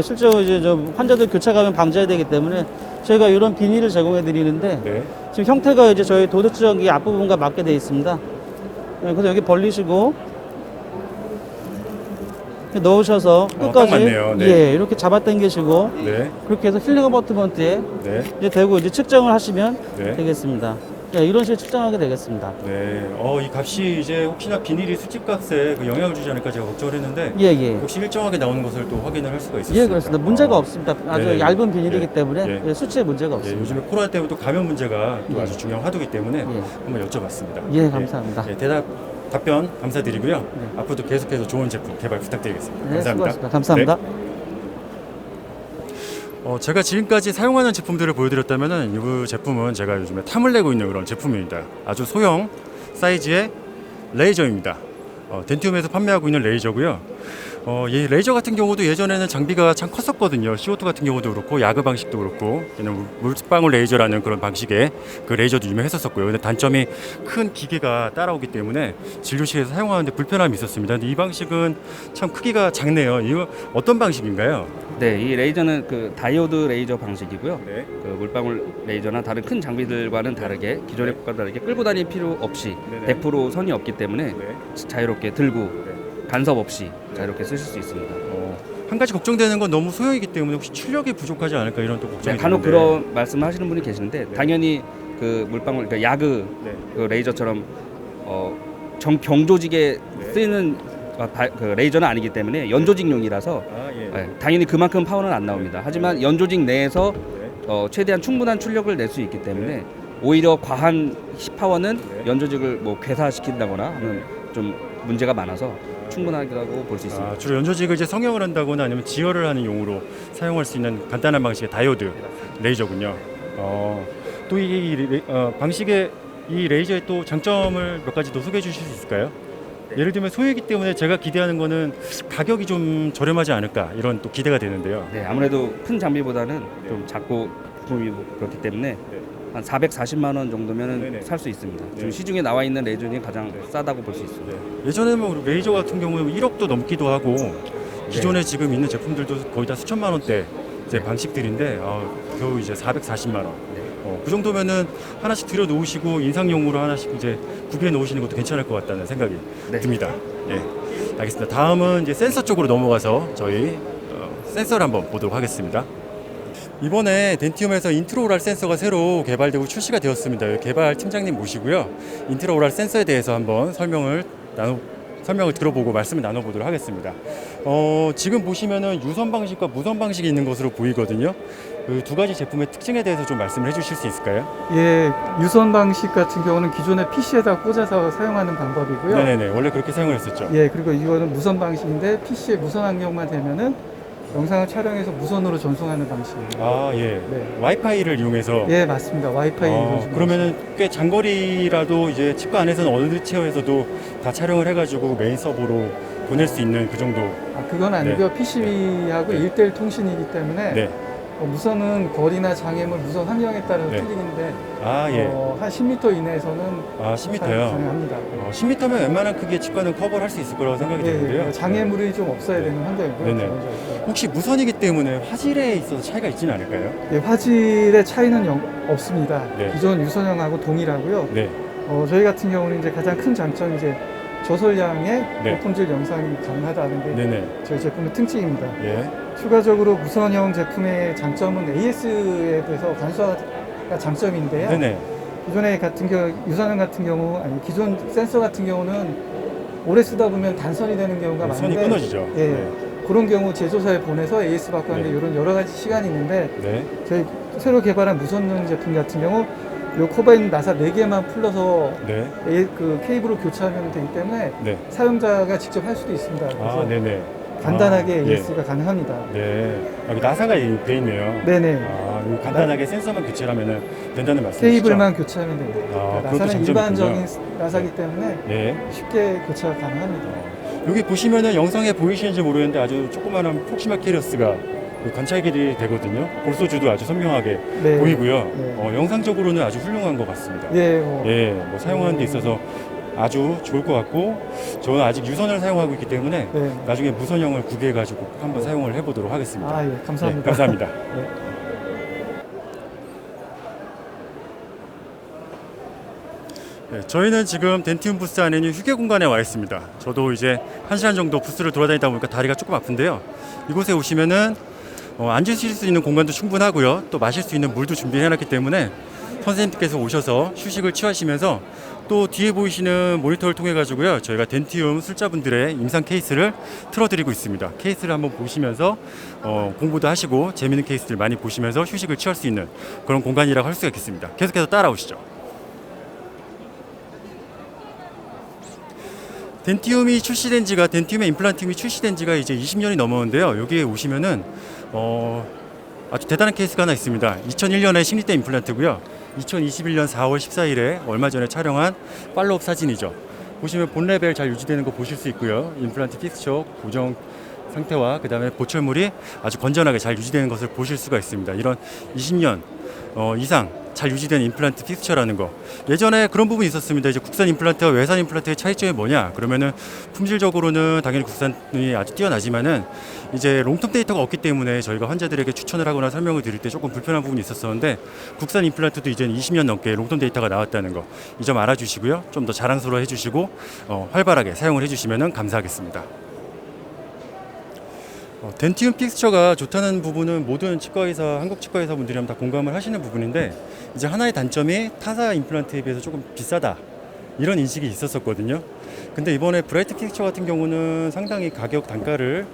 실제로 이제 좀 환자들 교차 감염 방지해야 되기 때문에 저희가 이런 비닐을 제공해 드리는데 네. 지금 형태가 이제 저희 도덕지정기 앞부분과 맞게 되어 있습니다. 그래서 여기 벌리시고 넣으셔서 딱 끝까지 맞네요. 네. 이렇게 잡아당기시고 네. 그렇게 해서 힐링 어버트먼트에 네. 이제 대고 이제 측정을 하시면 네. 되겠습니다. 이런 식으로 측정하게 되겠습니다. 네. 이 값이 이제 혹시나 비닐이 수치값에 그 영향을 주지 않을까 제가 걱정을 했는데 예. 혹시 일정하게 나오는 것을 또 확인을 할 수가 있었습니다. 예, 그렇습니다. 문제가 없습니다. 아주 네. 얇은 비닐이기 예. 때문에 예. 수치에 문제가 예, 없습니다. 요즘에 코로나 때문에 또 감염 문제가 또 예. 아주 중요한 화두이기 때문에 예. 한번 여쭤봤습니다. 예, 감사합니다. 답변 감사드리고요. 앞으로도 계속해서 좋은 제품 개발 부탁드리겠습니다. 네, 감사합니다. 수고하셨습니다. 감사합니다. 제가 지금까지 사용하는 제품들을 보여드렸다면은 이 제품은 제가 요즘에 탐을 내고 있는 그런 제품입니다. 아주 소형 사이즈의 레이저입니다. 덴티움에서 판매하고 있는 레이저고요. 이 레이저 같은 경우도 예전에는 장비가 참 컸었거든요. CO2 같은 경우도 그렇고 야그 방식도 그렇고 얘는 물방울 레이저라는 그런 방식의 그 레이저도 유명했었고요. 근데 단점이 큰 기계가 따라오기 때문에 진료실에서 사용하는데 불편함이 있었습니다. 근데 이 방식은 참 크기가 작네요. 이거 어떤 방식인가요? 네, 이 레이저는 그 다이오드 레이저 방식이고요. 네. 그 물방울 레이저나 다른 큰 장비들과는 다르게 기존의 것과 다르게 끌고 다닐 필요 없이 네네. 100% 선이 없기 때문에 자유롭게 들고 간섭 없이 자유롭게 쓰실 수 있습니다. 한 가지 걱정되는 건 너무 소형이기 때문에 혹시 출력이 부족하지 않을까 이런 또 걱정이 간혹 드는데. 그런 말씀하시는 분이 계시는데 당연히 그 물방울 그러니까 야그 그 레이저처럼 경조직에 쓰이는 그 레이저는 아니기 때문에 연조직용이라서 당연히 그만큼 파워는 안 나옵니다. 하지만 연조직 내에서 최대한 충분한 출력을 낼 수 있기 때문에 오히려 과한 파워는 연조직을 뭐 괴사시킨다거나 하는 좀 문제가 많아서 충분하다고 볼 수 있습니다. 주로 연조직을 이제 성형을 한다거나 아니면 지혈을 하는 용으로 사용할 수 있는 간단한 방식의 다이오드 레이저군요. 또 이 방식의 이 레이저의 또 장점을 몇 가지 더 소개해 주실 수 있을까요? 예를 들면 소유이기 때문에 제가 기대하는 거는 가격이 좀 저렴하지 않을까 이런 또 기대가 되는데요. 네, 아무래도 큰 장비보다는 좀 작고 부품이 그렇기 때문에 한 440만 원 정도면은 네네. 살 수 있습니다. 네. 지금 시중에 나와 있는 레이저 중에 가장 싸다고 볼 수 있습니다. 예전에 뭐 레이저 같은 경우는 1억도 넘기도 하고 기존에 지금 있는 제품들도 거의 다 수천만 원대 이제 방식들인데 겨우 이제 440만 원. 그 정도면은 하나씩 들여 놓으시고 인상용으로 하나씩 이제 구비해 놓으시는 것도 괜찮을 것 같다는 생각이 네. 듭니다. 예, 알겠습니다. 다음은 이제 센서 쪽으로 넘어가서 저희 센서를 한번 보도록 하겠습니다. 이번에 덴티움에서 인트로오랄 센서가 새로 개발되고 출시가 되었습니다. 개발 팀장님 모시고요. 인트로오랄 센서에 대해서 한번 설명을 들어보고 말씀을 나눠보도록 하겠습니다. 지금 보시면은 유선 방식과 무선 방식이 있는 것으로 보이거든요. 그 두 가지 제품의 특징에 대해서 좀 말씀을 해주실 수 있을까요? 예, 유선 방식 같은 경우는 기존의 PC에다 꽂아서 사용하는 방법이고요. 네네네, 원래 그렇게 사용을 했었죠. 예, 그리고 이거는 무선 방식인데 PC에 무선 환경만 되면은 영상을 촬영해서 무선으로 전송하는 방식이에요. 아, 예. 네. 와이파이를 이용해서. 예, 맞습니다. 와이파이 그러면은 꽤 장거리라도 이제 치과 안에서는 어느 체어에서도 다 촬영을 해가지고 메인 서버로 보낼 수 있는 그 정도. 그건 아니고요. PC하고 네. 1대1 통신이기 때문에 네. 무선은 거리나 장애물 무선 환경에 따라서 네. 틀리는데 아, 예. 한 10m 이내에서는 10m요. 가능합니다. 10m면 웬만한 크기의 치과는 커버를 할 수 있을 거라고 생각이 되는데요. 장애물이 좀 없어야 네. 되는 환경이고요. 네네. 기본적으로. 혹시 무선이기 때문에 화질에 있어서 차이가 있지는 않을까요? 예, 화질의 차이는 없습니다. 네. 기존 유선형하고 동일하고요. 네. 저희 같은 경우는 이제 가장 큰 장점이 이제 저설량의 네. 고품질 영상이 가능하다는 게 네네. 저희 제품의 특징입니다. 예. 추가적으로 무선형 제품의 장점은 AS에 대해서 간소화가 장점인데요. 네네. 기존의 같은 경우 유선형 같은 경우 아니 기존 센서 같은 경우는 오래 쓰다 보면 단선이 되는 경우가 선이 많은데 끊어지죠. 예. 네. 그런 경우 제조사에 보내서 AS 받고 하는데 네. 이런 여러 가지 시간이 있는데 네. 저희 새로 개발한 무선용 제품 같은 경우 요 코바인 나사 4개만 풀러서 네. 그 케이블을 교체하면 되기 때문에 네. 사용자가 직접 할 수도 있습니다. 그래서 네네. 간단하게 예. AS가 가능합니다. 네. 여기 나사가 돼 있네요. 네네. 여기 간단하게 센서만 교체를 하면 된다는 말씀이시죠? 케이블만 교체하면 됩니다. 그것도 나사는 장점이 일반적인 있군요. 나사기 때문에 네. 쉽게 교체가 가능합니다. 여기 보시면은 영상에 보이시는지 모르겠는데 아주 조그마한 폭시마 캐리어스가 관찰길이 되거든요. 볼소주도 아주 선명하게 네. 보이고요. 네. 영상적으로는 아주 훌륭한 것 같습니다. 예, 뭐 사용하는 데 있어서 아주 좋을 것 같고 저는 아직 유선을 사용하고 있기 때문에 네. 나중에 무선형을 구비해가지고 한번 사용을 해보도록 하겠습니다. 예, 감사합니다. 네, 감사합니다. 네. 네, 저희는 지금 덴티움 부스 안에 있는 휴게 공간에 와 있습니다. 저도 이제 1시간 정도 부스를 돌아다니다 보니까 다리가 조금 아픈데요. 이곳에 오시면은 앉으실 수 있는 공간도 충분하고요. 또 마실 수 있는 물도 준비해놨기 때문에 선생님께서 오셔서 휴식을 취하시면서 또 뒤에 보이시는 모니터를 통해 가지고요. 저희가 덴티움 술자분들의 임상 케이스를 틀어드리고 있습니다. 케이스를 한번 보시면서 공부도 하시고 재미있는 케이스들 많이 보시면서 휴식을 취할 수 있는 그런 공간이라고 할 수가 있겠습니다. 계속해서 따라오시죠. 덴티움의 임플란티움이 출시된 지가 이제 20년이 넘었는데요. 여기에 오시면은 아주 대단한 케이스가 하나 있습니다. 2001년에 식립대 임플란트고요. 2021년 4월 14일에 얼마 전에 촬영한 팔로업 사진이죠. 보시면 본 레벨 잘 유지되는 거 보실 수 있고요. 임플란트 픽스처 고정 상태와 그 다음에 보철물이 아주 건전하게 잘 유지되는 것을 보실 수가 있습니다. 이런 20년 이상 잘 유지된 임플란트 픽스처라는 거. 예전에 그런 부분이 있었습니다. 이제 국산 임플란트와 외산 임플란트의 차이점이 뭐냐? 그러면은 품질적으로는 당연히 국산이 아주 뛰어나지만은 이제 롱텀 데이터가 없기 때문에 저희가 환자들에게 추천을 하거나 설명을 드릴 때 조금 불편한 부분이 있었었는데 국산 임플란트도 이제 20년 넘게 롱텀 데이터가 나왔다는 거. 이 점 알아주시고요. 좀 더 자랑스러워 해주시고 활발하게 사용을 해주시면 감사하겠습니다. 덴티움 픽스처가 좋다는 부분은 모든 치과의사, 한국 치과의사 분들이라면 다 공감을 하시는 부분인데 이제 하나의 단점이 타사 임플란트에 비해서 조금 비싸다 이런 인식이 있었었거든요. 근데 이번에 브라이트 픽스처 같은 경우는 상당히 가격 단가를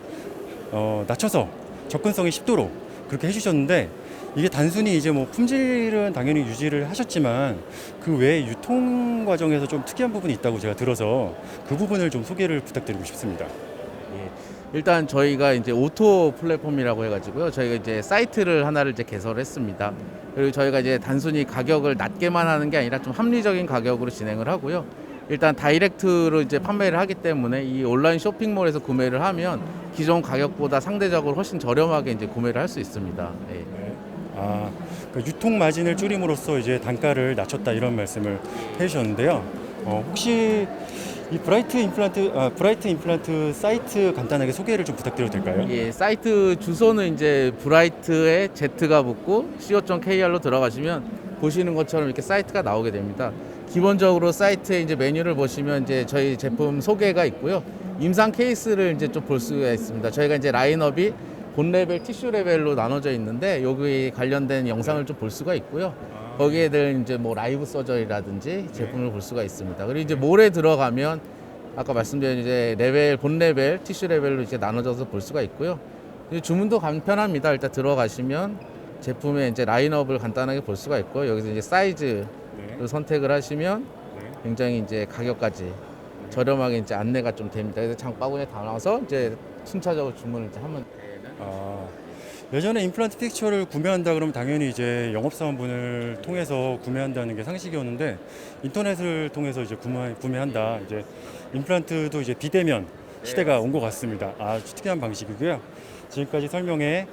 낮춰서 접근성이 쉽도록 그렇게 해주셨는데 이게 단순히 이제 뭐 품질은 당연히 유지를 하셨지만 그 외에 유통 과정에서 좀 특이한 부분이 있다고 제가 들어서 그 부분을 좀 소개를 부탁드리고 싶습니다. 일단 저희가 이제 오토 플랫폼이라고 해가지고요. 저희가 이제 사이트를 하나를 이제 개설했습니다. 그리고 저희가 이제 단순히 가격을 낮게만 하는 게 아니라 좀 합리적인 가격으로 진행을 하고요. 일단 다이렉트로 이제 판매를 하기 때문에 이 온라인 쇼핑몰에서 구매를 하면 기존 가격보다 상대적으로 훨씬 저렴하게 이제 구매를 할 수 있습니다. 예. 아, 그 유통 마진을 줄임으로써 이제 단가를 낮췄다 이런 말씀을 해주셨는데요. 혹시 이 브라이트 임플란트 사이트 간단하게 소개를 좀 부탁드려도 될까요? 예, 사이트 주소는 이제 브라이트에 Z가 붙고 co.kr로 들어가시면 보시는 것처럼 이렇게 사이트가 나오게 됩니다. 기본적으로 사이트에 이제 메뉴를 보시면 이제 저희 제품 소개가 있고요. 임상 케이스를 이제 좀 볼 수가 있습니다. 저희가 이제 라인업이 본 레벨, 티슈 레벨로 나눠져 있는데 여기 관련된 영상을 좀 볼 수가 있고요. 거기에 대한 이제 뭐 라이브 서저리라든지 제품을 볼 수가 있습니다. 그리고 이제 몰에 들어가면 아까 말씀드린 이제 레벨, 본 레벨, 티슈 레벨로 이제 나눠져서 볼 수가 있고요. 이제 주문도 간편합니다. 일단 들어가시면 제품의 이제 라인업을 간단하게 볼 수가 있고 여기서 이제 사이즈를 선택을 하시면 굉장히 이제 가격까지 저렴하게 이제 안내가 좀 됩니다. 그래서 장바구니에 담아서 이제 순차적으로 주문을 이제 하면 예전에 임플란트 픽처를 구매한다 그러면 당연히 이제 영업사원분을 통해서 구매한다는 게 상식이었는데 인터넷을 통해서 이제 구매한다. 이제 임플란트도 이제 비대면 시대가 온 것 같습니다. 아주 특이한 방식이고요. 지금까지 설명에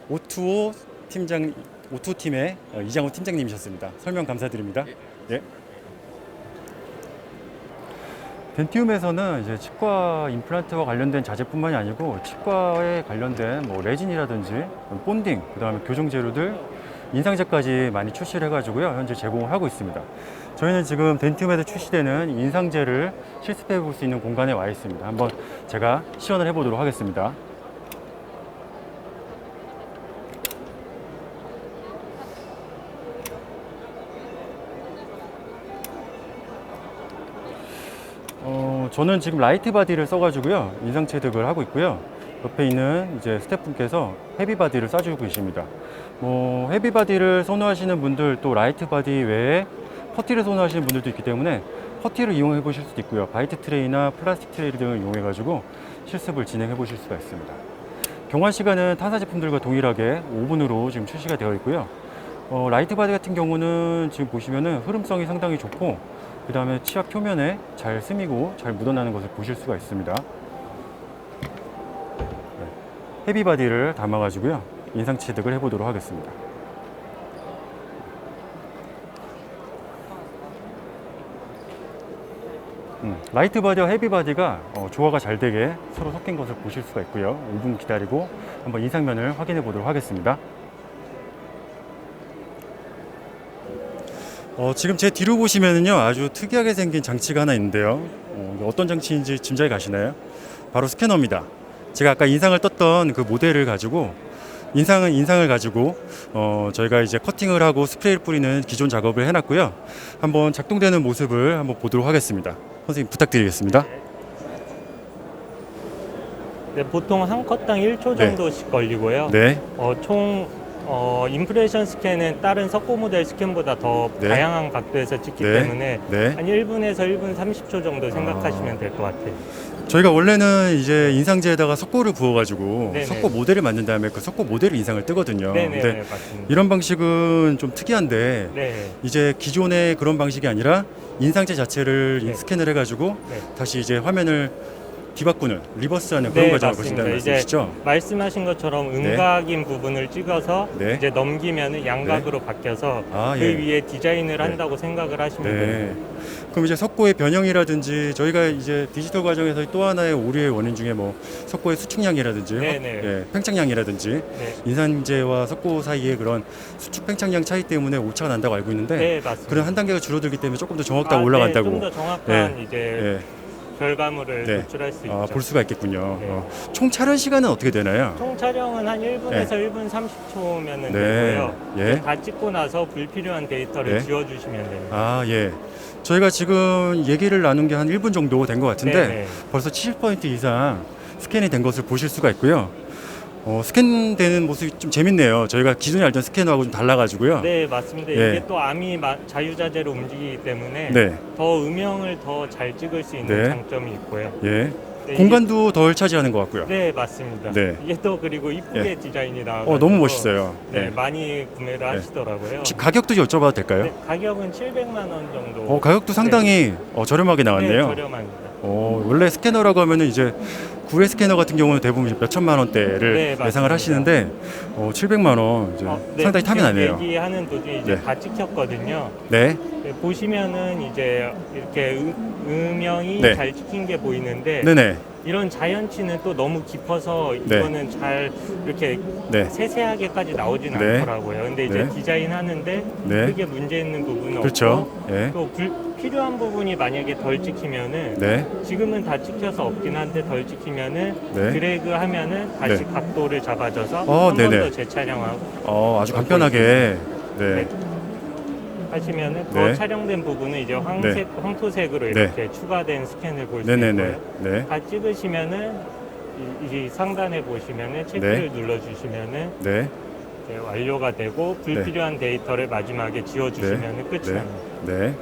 오투오 팀의 이장호 팀장님이셨습니다. 설명 감사드립니다. 예. 덴티움에서는 이제 치과 임플란트와 관련된 자재뿐만이 아니고 치과에 관련된 뭐 레진이라든지 본딩, 그다음에 교정 재료들, 인상제까지 많이 출시를 해가지고요 현재 제공을 하고 있습니다. 저희는 지금 덴티움에서 출시되는 인상제를 실습해 볼 수 있는 공간에 와 있습니다. 한번 제가 시연을 해보도록 하겠습니다. 저는 지금 라이트 바디를 써가지고요 인상 체득을 하고 있고요. 옆에 있는 이제 스태프분께서 헤비 바디를 쏴주고 계십니다. 뭐 헤비 바디를 선호하시는 분들, 또 라이트 바디 외에 퍼티를 선호하시는 분들도 있기 때문에 퍼티를 이용해 보실 수도 있고요. 바이트 트레이나 플라스틱 트레이 등을 이용해 가지고 실습을 진행해 보실 수가 있습니다. 경화 시간은 타사 제품들과 동일하게 5분으로 지금 출시가 되어 있고요. 라이트 바디 같은 경우는 지금 보시면은 흐름성이 상당히 좋고, 그 다음에 치아 표면에 잘 스미고 잘 묻어나는 것을 보실 수가 있습니다. 헤비 바디를 담아가지고요 인상 취득을 해보도록 하겠습니다. 라이트 바디와 헤비 바디가 조화가 잘 되게 서로 섞인 것을 보실 수가 있고요. 5분 기다리고 한번 인상면을 확인해 보도록 하겠습니다. 지금 제 뒤로 보시면은요 아주 특이하게 생긴 장치가 하나 있는데요. 어떤 장치인지 짐작이 가시나요? 바로 스캐너입니다. 제가 아까 인상을 떴던 그 모델을 가지고 인상을 가지고 저희가 이제 커팅을 하고 스프레이를 뿌리는 기존 작업을 해놨고요. 한번 작동되는 모습을 한번 보도록 하겠습니다. 선생님 부탁드리겠습니다. 네, 보통 한 컷당 1초 정도씩 걸리고요. 네. 총 임프레션 스캔은 다른 석고 모델 스캔보다 더 다양한 각도에서 찍기 때문에 한 1분에서 1분 30초 정도 생각하시면 될 것 같아요. 저희가 원래는 이제 인상제에다가 석고를 부어가지고 석고 모델을 만든 다음에 그 석고 모델을 인상을 뜨거든요. 근데 맞습니다. 이런 방식은 좀 특이한데 이제 기존의 그런 방식이 아니라 인상제 자체를 스캔을 해가지고 다시 이제 화면을 뒤바꾸는, 리버스하는 그런 과정을 거친다는 말씀이시죠? 이제 말씀하신 것처럼 음각인 부분을 찍어서 이제 넘기면 양각으로 바뀌어서 그 위에 디자인을 한다고 생각을 하시면 됩니다. 그럼 이제 석고의 변형이라든지 저희가 이제 디지털 과정에서 또 하나의 오류의 원인 중에 뭐 석고의 수축량이라든지 팽창량이라든지 인산제와 석고 사이의 그런 수축 팽창량 차이 때문에 오차가 난다고 알고 있는데 그런 한 단계가 줄어들기 때문에 조금 더 정확하게 올라간다고. 좀 더 정확한 이제 결과물을 노출할 수 있죠. 볼 수가 있겠군요. 총 촬영 시간은 어떻게 되나요? 총 촬영은 한 1분에서 1분 30초면 되고요. 다 찍고 나서 불필요한 데이터를 지워주시면 됩니다. 저희가 지금 얘기를 나눈 게 한 1분 정도 된 것 같은데 벌써 70% 이상 스캔이 된 것을 보실 수가 있고요. 스캔되는 모습이 좀 재밌네요. 저희가 기존에 알던 스캐너하고 좀 달라가지고요. 네, 맞습니다. 이게 또 암이 자유자재로 움직이기 때문에 더 음영을 더 잘 찍을 수 있는 장점이 있고요. 네, 공간도 덜 차지하는 것 같고요. 네, 맞습니다. 네. 이게 또 그리고 이쁘게 네. 디자인이 나와서 너무 멋있어요. 네, 네. 많이 구매를 하시더라고요. 혹시 가격도 여쭤봐도 될까요? 네, 가격은 700만 원 정도. 가격도 상당히 저렴하게 네, 나왔네요. 저렴합니다. 원래 스캐너라고 하면은 이제 구회 스캐너 같은 경우는 대부분 몇 천만 원대를 네, 예상을 맞습니다. 하시는데 700만 원 이제 네, 상당히 탐이 나네요. 얘기하는 도중에 이제 네. 다 찍혔거든요. 네, 네, 보시면은 이제 이렇게 음영이 네. 잘 찍힌 게 보이는데 네네, 이런 자연치는 또 너무 깊어서 네. 이거는 잘 이렇게 네, 세세하게까지 나오진 네. 않더라고요. 근데 이제 네. 디자인하는데 네. 크게 문제 있는 부분은 그렇죠. 없고 예, 또 필요한 부분이 만약에 덜 찍히면은 네, 지금은 다 찍혀서 없긴 한데 덜 찍히면은 네. 드래그 하면은 다시 네. 각도를 잡아줘서 한 번 네네. 더 재촬영하고 아주 간편하게 네, 하시면은 그 네. 촬영된 부분은 이제 황토색으로 네. 이렇게 추가된 스캔을 볼 수 네네네, 있고요. 네, 다 찍으시면은 이 상단에 보시면은 체크를 눌러주시면은 네, 이제 완료가 되고 불필요한 데이터를 마지막에 지워주시면은 끝이 네. 납니다. 네.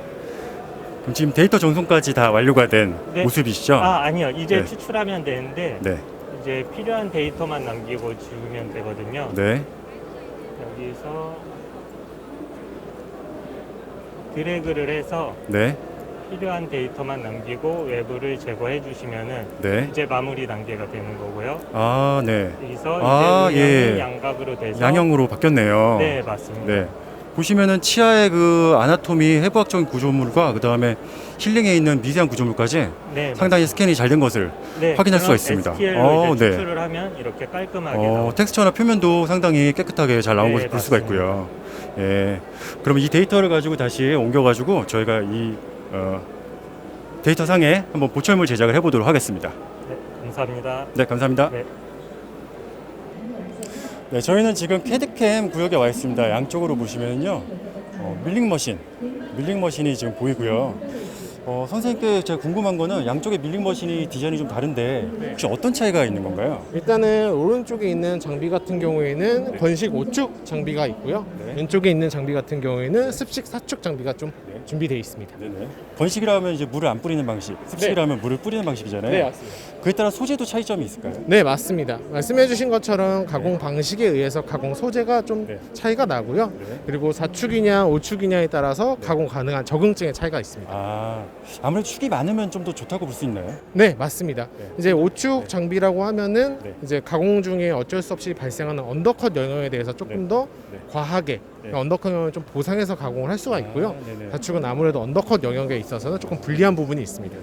그럼 지금 데이터 전송까지 다 완료가 된 네. 모습이시죠? 아니요. 이제 네. 추출하면 되는데 네, 이제 필요한 데이터만 남기고 지우면 되거든요. 네, 여기서 드래그를 해서 네, 필요한 데이터만 남기고 외부를 제거해 주시면은 네. 이제 마무리 단계가 되는 거고요. 네. 여기서 이제 예. 음영이 양각으로 돼서 양형으로 바뀌었네요. 네, 맞습니다. 네. 보시면은 치아의 그 아나토미 해부학적인 구조물과 그 다음에 힐링에 있는 미세한 구조물까지 네, 상당히 스캔이 잘 된 것을 네, 확인할 수가 그런 있습니다. STL로 이제 네. 추출을 하면 이렇게 깔끔하게 나옵니다. 텍스처나 표면도 상당히 깨끗하게 잘 나온 네, 것을 볼 수가 맞습니다. 있고요. 예. 그러면 이 데이터를 가지고 다시 옮겨가지고 저희가 이 데이터 상에 한번 보철물 제작을 해보도록 하겠습니다. 네, 감사합니다. 네, 감사합니다. 네. 네, 저희는 지금 캐드캠 구역에 와 있습니다. 양쪽으로 보시면요, 밀링 머신이 지금 보이고요. 선생님께 제가 궁금한 거는 양쪽의 밀링 머신이 디자인이 좀 다른데 혹시 어떤 차이가 있는 건가요? 일단은 오른쪽에 있는 장비 같은 경우에는 건식 5축 장비가 있고요. 왼쪽에 있는 장비 같은 경우에는 습식 4축 장비가 좀 준비되어 있습니다. 네네. 건식이라면 이제 물을 안 뿌리는 방식, 습식이라면 물을 뿌리는 방식이잖아요. 네, 맞습니다. 그에 따라 소재도 차이점이 있을까요? 네, 맞습니다. 말씀해주신 것처럼 가공 방식에 의해서 가공 소재가 좀 차이가 나고요. 그리고 4축이냐 5축이냐에 따라서 가공 가능한 적응증의 차이가 있습니다. 아무래도 축이 많으면 좀 더 좋다고 볼 수 있나요? 네, 맞습니다. 이제 5축 장비라고 하면은 이제 가공 중에 어쩔 수 없이 발생하는 언더컷 영역에 대해서 조금 더 과하게 언더컷 영역을 좀 보상해서 가공을 할 수가 있고요. 4축은 아무래도 언더컷 영역에 있어서는 조금 불리한 부분이 있습니다.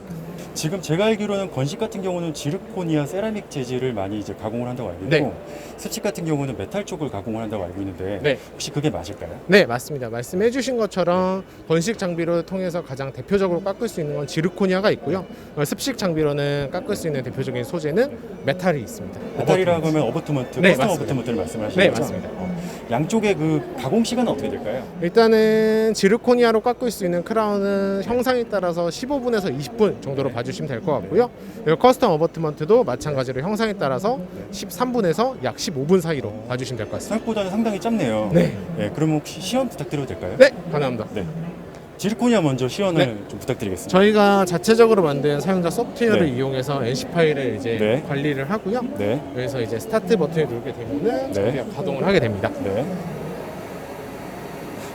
지금 제가 알기로는 건식 같은 경우는 지르코니아 세라믹 재질을 많이 이제 가공을 한다고 알고 있고 습식 같은 경우는 메탈 쪽을 가공을 한다고 알고 있는데 혹시 그게 맞을까요? 네, 맞습니다. 말씀해주신 것처럼 건식 장비를 통해서 가장 대표적으로 깎을 수 있는 건 지르코니아가 있고요. 습식 장비로는 깎을 수 있는 대표적인 소재는 메탈이 있습니다. 메탈이라고 하면 어버트먼트, 네, 커스텀 맞습니다. 어버트먼트를 말씀하시는 네, 거죠? 맞습니다. 양쪽의 그 가공 시간은 어떻게 될까요? 일단은 지르코니아로 깎을 수 있는 크라운은 형상에 따라서 15분에서 20분 정도로 봐주시면 될 것 같고요. 그리고 커스텀 어버트먼트도 마찬가지로 형상에 따라서 13분에서 약 15분 사이로 봐주시면 될 것 같습니다. 생각보다는 상당히 짧네요. 네. 그럼 혹시 시연 부탁드려도 될까요? 네, 가능합니다. 네. 지르코니아 먼저 시연을 좀 부탁드리겠습니다. 저희가 자체적으로 만든 사용자 소프트웨어를 네. 이용해서 NC 파일을 이제 관리를 하고요. 그래서 이제 스타트 버튼을 누르게 되면은 장비가 가동을 하게 됩니다.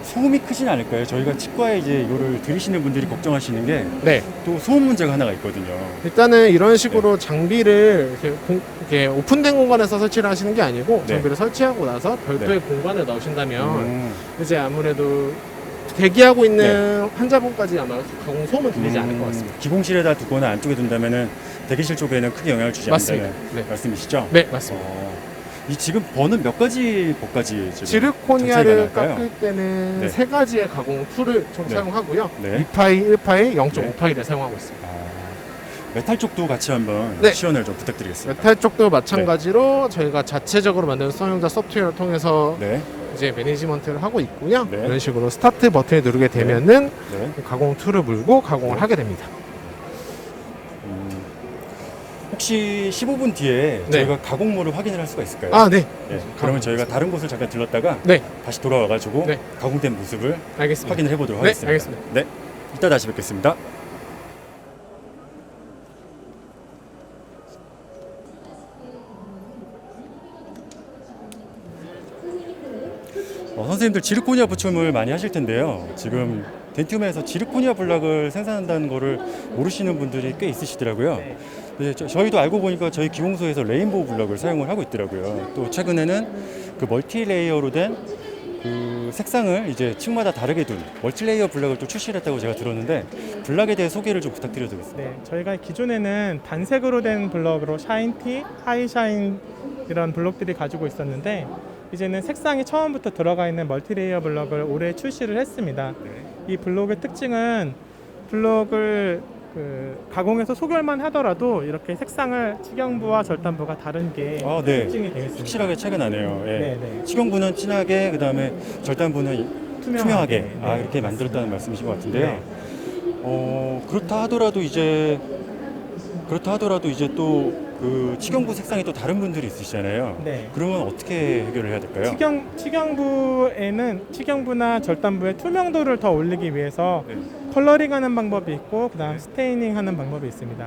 소음이 크진 않을까요? 저희가 치과에 이제 이거를 들이시는 분들이 걱정하시는 게 또 소음 문제가 하나가 있거든요. 일단은 이런 식으로 장비를 이렇게 오픈된 공간에서 설치를 하시는 게 아니고 장비를 설치하고 나서 별도의 공간에 넣으신다면 이제 아무래도 대기하고 있는 환자분까지 아마 가공 소음은 들리지 않을 것 같습니다. 기공실에다 두거나 안쪽에 둔다면은 대기실 쪽에는 크게 영향을 주지 않는다는 말씀이시죠? 네, 맞습니다. 이 지금 버는 몇 가지 법까지 지금 지르코니아를 장착이 깎을 때는 네. 세 가지의 가공 툴을 총 네. 사용하고요. 네. 2파일, 1파일, 0.5파일을 사용하고 있습니다. 메탈 쪽도 같이 한번 시연을 좀 부탁드리겠습니다. 메탈 쪽도 마찬가지로 저희가 자체적으로 만든 사용자 소프트웨어를 통해서 이제 매니지먼트를 하고 있고요. 이런 식으로 스타트 버튼을 누르게 되면은 가공 툴을 물고 가공을 하게 됩니다. 혹시 15분 뒤에 저희가 가공물을 확인을 할 수가 있을까요? 네. 그러면 저희가 다른 곳을 잠깐 들렀다가 다시 돌아와가지고 가공된 모습을 확인을 해보도록 하겠습니다. 알겠습니다. 네, 이따 다시 뵙겠습니다. 선생님들 지르코니아 부품을 많이 하실 텐데요. 지금 덴티움에서 지르코니아 블락을 생산한다는 거를 모르시는 분들이 꽤 있으시더라고요. 네, 저희도 알고 보니까 저희 기공소에서 레인보우 블럭을 사용을 하고 있더라고요. 또 최근에는 그 멀티 레이어로 된 그 색상을 이제 층마다 다르게 둔 멀티 레이어 블럭을 또 출시를 했다고 제가 들었는데 블락에 대해 소개를 좀 부탁드려도 되겠습니다. 네, 저희가 기존에는 단색으로 된 블럭으로 샤인티, 하이샤인 이런 블럭들이 가지고 있었는데 이제는 색상이 처음부터 들어가 있는 멀티 레이어 블럭을 올해 출시를 했습니다. 이 블럭의 특징은 블럭을 가공해서 소결만 하더라도 이렇게 색상을 치경부와 절단부가 다른 게 특징이 되겠습니다. 확실하게 차이가 나네요. 예. 네. 치경부는 진하게, 그다음에 절단부는 투명하게 네. 이렇게 만들었다는 말씀이신 것 같은데요. 그렇다 하더라도 이제 또 그 치경부 색상이 또 다른 분들이 있으시잖아요. 네. 그러면 어떻게 해결을 해야 될까요? 치경부나 절단부의 투명도를 더 올리기 위해서 컬러링하는 방법이 있고 그다음 스테이닝하는 방법이 있습니다.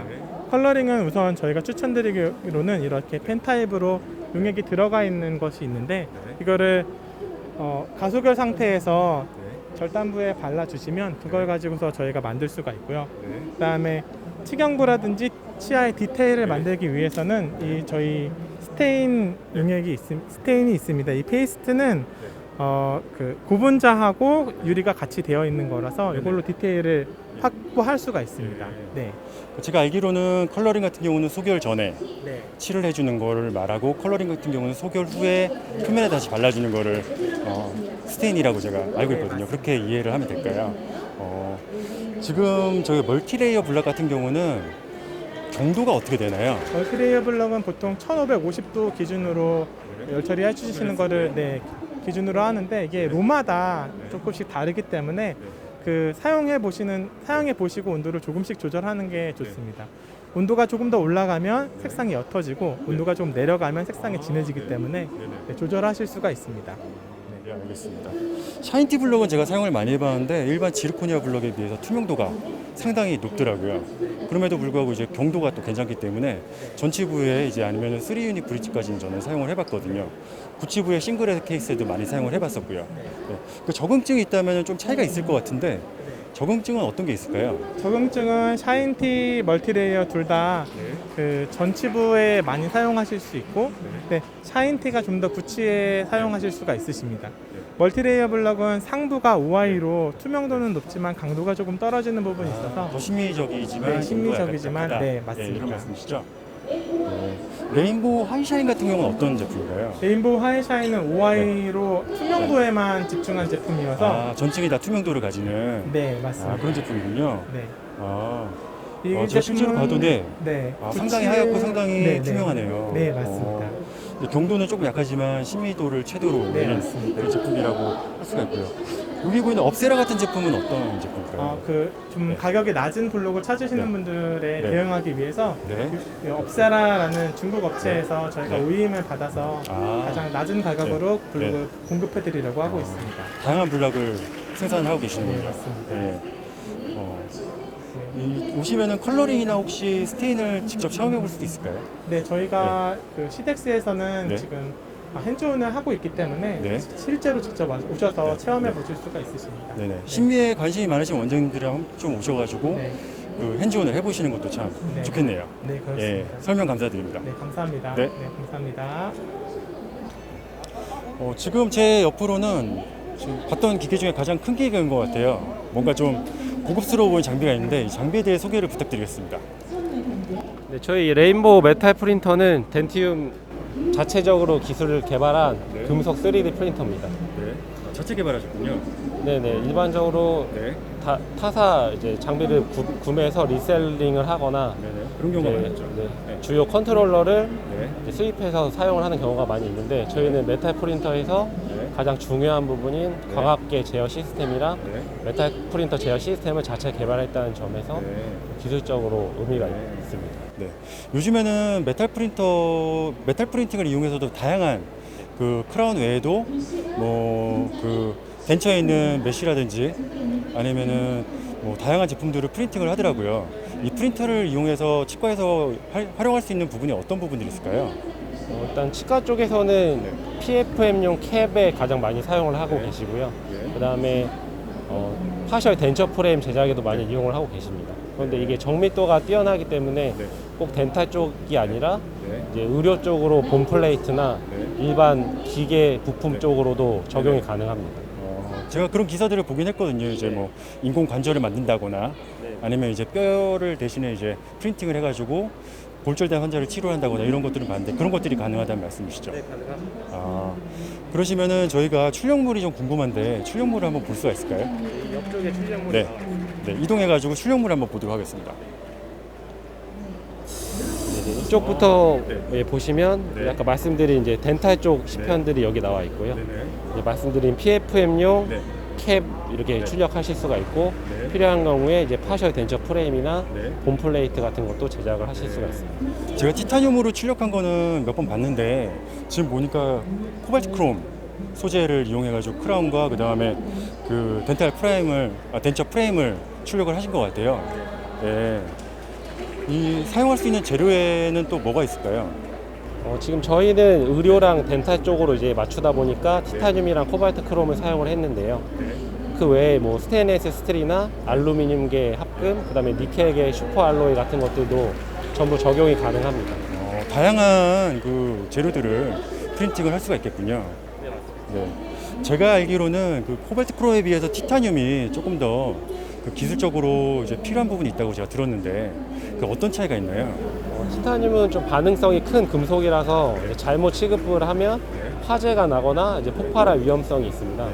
컬러링은 우선 저희가 추천드리기로는 이렇게 펜타입으로 용액이 들어가 있는 것이 있는데 이거를 가소결 상태에서 절단부에 발라주시면 그걸 가지고서 저희가 만들 수가 있고요. 그다음에 치경부라든지 치아의 디테일을 만들기 위해서는 이 저희 스테인이 있습니다. 이 페이스트는 그 고분자하고 유리가 같이 되어 있는 거라서 이걸로 디테일을 확보할 수가 있습니다. 네. 제가 알기로는 컬러링 같은 경우는 소결 전에 칠을 해주는 거를 말하고 컬러링 같은 경우는 소결 후에 표면에 다시 발라주는 거를 스테인이라고 제가 알고 있거든요. 그렇게 이해를 하면 될까요? 지금 저희 멀티레이어 블락 같은 경우는 경도가 어떻게 되나요? 멀티레이어 블럭은 보통 1550도 기준으로 열 처리해 주시는 거를 기준으로 하는데 이게 롬마다 조금씩 다르기 때문에 그 사용해 보시고 온도를 조금씩 조절하는 게 좋습니다. 온도가 조금 더 올라가면 색상이 옅어지고 온도가 좀 내려가면 색상이 진해지기 때문에 조절하실 수가 있습니다. 네, 알겠습니다. 샤인티 블럭은 제가 사용을 많이 해봤는데 일반 지르코니아 블럭에 비해서 투명도가 상당히 높더라고요. 그럼에도 불구하고 이제 경도가 또 괜찮기 때문에 전치부에 이제 아니면 3유닛 브릿지까지는 저는 사용을 해봤거든요. 구치부의 싱글 케이스에도 많이 사용을 해봤었고요. 네. 그 적응증이 있다면 좀 차이가 있을 것 같은데 적응증은 어떤 게 있을까요? 적응증은 샤인티, 멀티레이어 둘 다 그 전치부에 많이 사용하실 수 있고 샤인티가 좀 더 구치에 사용하실 수가 있으십니다. 멀티레이어 블럭은 상부가 OI로 투명도는 높지만 강도가 조금 떨어지는 부분이 있어서 더 심미적이지만 맞습니다. 이런 말씀이시죠? 레인보우 하이샤인 같은 경우는 어떤 제품인가요? 레인보우 하이샤인은 OI로 투명도에만 집중한 제품이어서 전층이 다 투명도를 가지는 맞습니다. 그런 제품이군요. 이 저 실제로 봐도 상당히 하얗고 상당히 네. 투명하네요. 네, 맞습니다. 경도는 조금 약하지만 신미도를 최대로 올리는 그런 제품이라고 할 수가 있고요. 여기 보이는 업세라 같은 제품은 어떤 제품일까요? 좀 가격이 낮은 블록을 찾으시는 분들에 대응하기 위해서 업세라라는 중국 업체에서 저희가 OEM을 받아서 가장 낮은 가격으로 블록을 공급해드리려고 하고 있습니다. 다양한 블록을 생산하고 계시는군요. 맞습니다. 오시면은 컬러링이나 혹시 스테인을 직접 체험해 볼 수도 있을까요? 네, 저희가 그 시덱스에서는 지금 핸즈온을 하고 있기 때문에 실제로 직접 오셔서 체험해 보실 수가 있으십니다. 신미에 관심이 많으신 원장님들이랑 좀 오셔가지고 그 핸즈온을 해보시는 것도 참 좋겠네요. 네, 그렇습니다. 설명 감사드립니다. 네, 감사합니다. 감사합니다. 지금 제 옆으로는 지금 봤던 기계 중에 가장 큰 기계인 것 같아요. 뭔가 좀 고급스러워 보이는 장비가 있는데 이 장비에 대해 소개를 부탁드리겠습니다. 네, 저희 레인보우 메탈 프린터는 덴티움 자체적으로 기술을 개발한 금속 3D 프린터입니다. 자체 개발하셨군요. 네네, 일반적으로 타사 이제 장비를 구매해서 리셀링을 하거나 그런 경우가 많죠. 주요 컨트롤러를 수입해서 사용을 하는 경우가 많이 있는데 저희는 메탈 프린터에서 가장 중요한 부분인 광합계 제어 시스템이랑 메탈 프린터 제어 시스템을 자체 개발했다는 점에서 기술적으로 의미가 있습니다. 요즘에는 메탈 프린팅을 이용해서도 다양한 그 크라운 외에도 뭐 그 벤처에 있는 메쉬라든지 아니면은 뭐 다양한 제품들을 프린팅을 하더라고요. 이 프린터를 이용해서 치과에서 활용할 수 있는 부분이 어떤 부분들이 있을까요? 일단 치과 쪽에서는 PFM용 캡에 가장 많이 사용을 하고 계시고요. 그다음에 파셜 덴처 프레임 제작에도 많이 이용을 하고 계십니다. 그런데 이게 정밀도가 뛰어나기 때문에 꼭 덴탈 쪽이 아니라 이제 의료 쪽으로 본 플레이트나 일반 기계 부품 쪽으로도 적용이 가능합니다. 제가 그런 기사들을 보긴 했거든요. 이제 뭐 인공 관절을 만든다거나 아니면 이제 뼈를 대신에 이제 프린팅을 해가지고 골절된 환자를 치료한다거나 이런 것들은 봤는데 그런 것들이 가능하다는 말씀이시죠? 네, 가능합니다. 그러시면은 저희가 출력물이 좀 궁금한데 출력물을 한번 볼 수가 있을까요? 옆쪽에 출력물이 네. 네, 이동해가지고 출력물을 한번 보도록 하겠습니다. 이쪽부터 보시면 아까 말씀드린 이제 덴탈 쪽 시편들이 여기 나와 있고요. 이제 말씀드린 PFM용 캡 이렇게 출력하실 수가 있고 필요한 경우에 이제 파셜 덴처 프레임이나 본 플레이트 같은 것도 제작을 하실 수가 있습니다. 제가 티타늄으로 출력한 거는 몇 번 봤는데 지금 보니까 코발트 크롬 소재를 이용해가지고 크라운과 그 다음에 그 덴처 프레임을 출력을 하신 것 같아요. 네. 이 사용할 수 있는 재료에는 또 뭐가 있을까요? 지금 저희는 의료랑 덴탈 쪽으로 이제 맞추다 보니까 티타늄이랑 코발트 크롬을 사용을 했는데요. 그 외에 뭐 스테인리스 스틸이나 알루미늄계 합금, 그다음에 니켈계 슈퍼 알로이 같은 것들도 전부 적용이 가능합니다. 다양한 그 재료들을 프린팅을 할 수가 있겠군요. 네. 제가 알기로는 그 코발트 크롬에 비해서 티타늄이 조금 더 그 기술적으로 이제 필요한 부분이 있다고 제가 들었는데 그 어떤 차이가 있나요? 티타늄은 좀 반응성이 큰 금속이라서 이제 잘못 취급을 하면 화재가 나거나 이제 폭발할 위험성이 있습니다.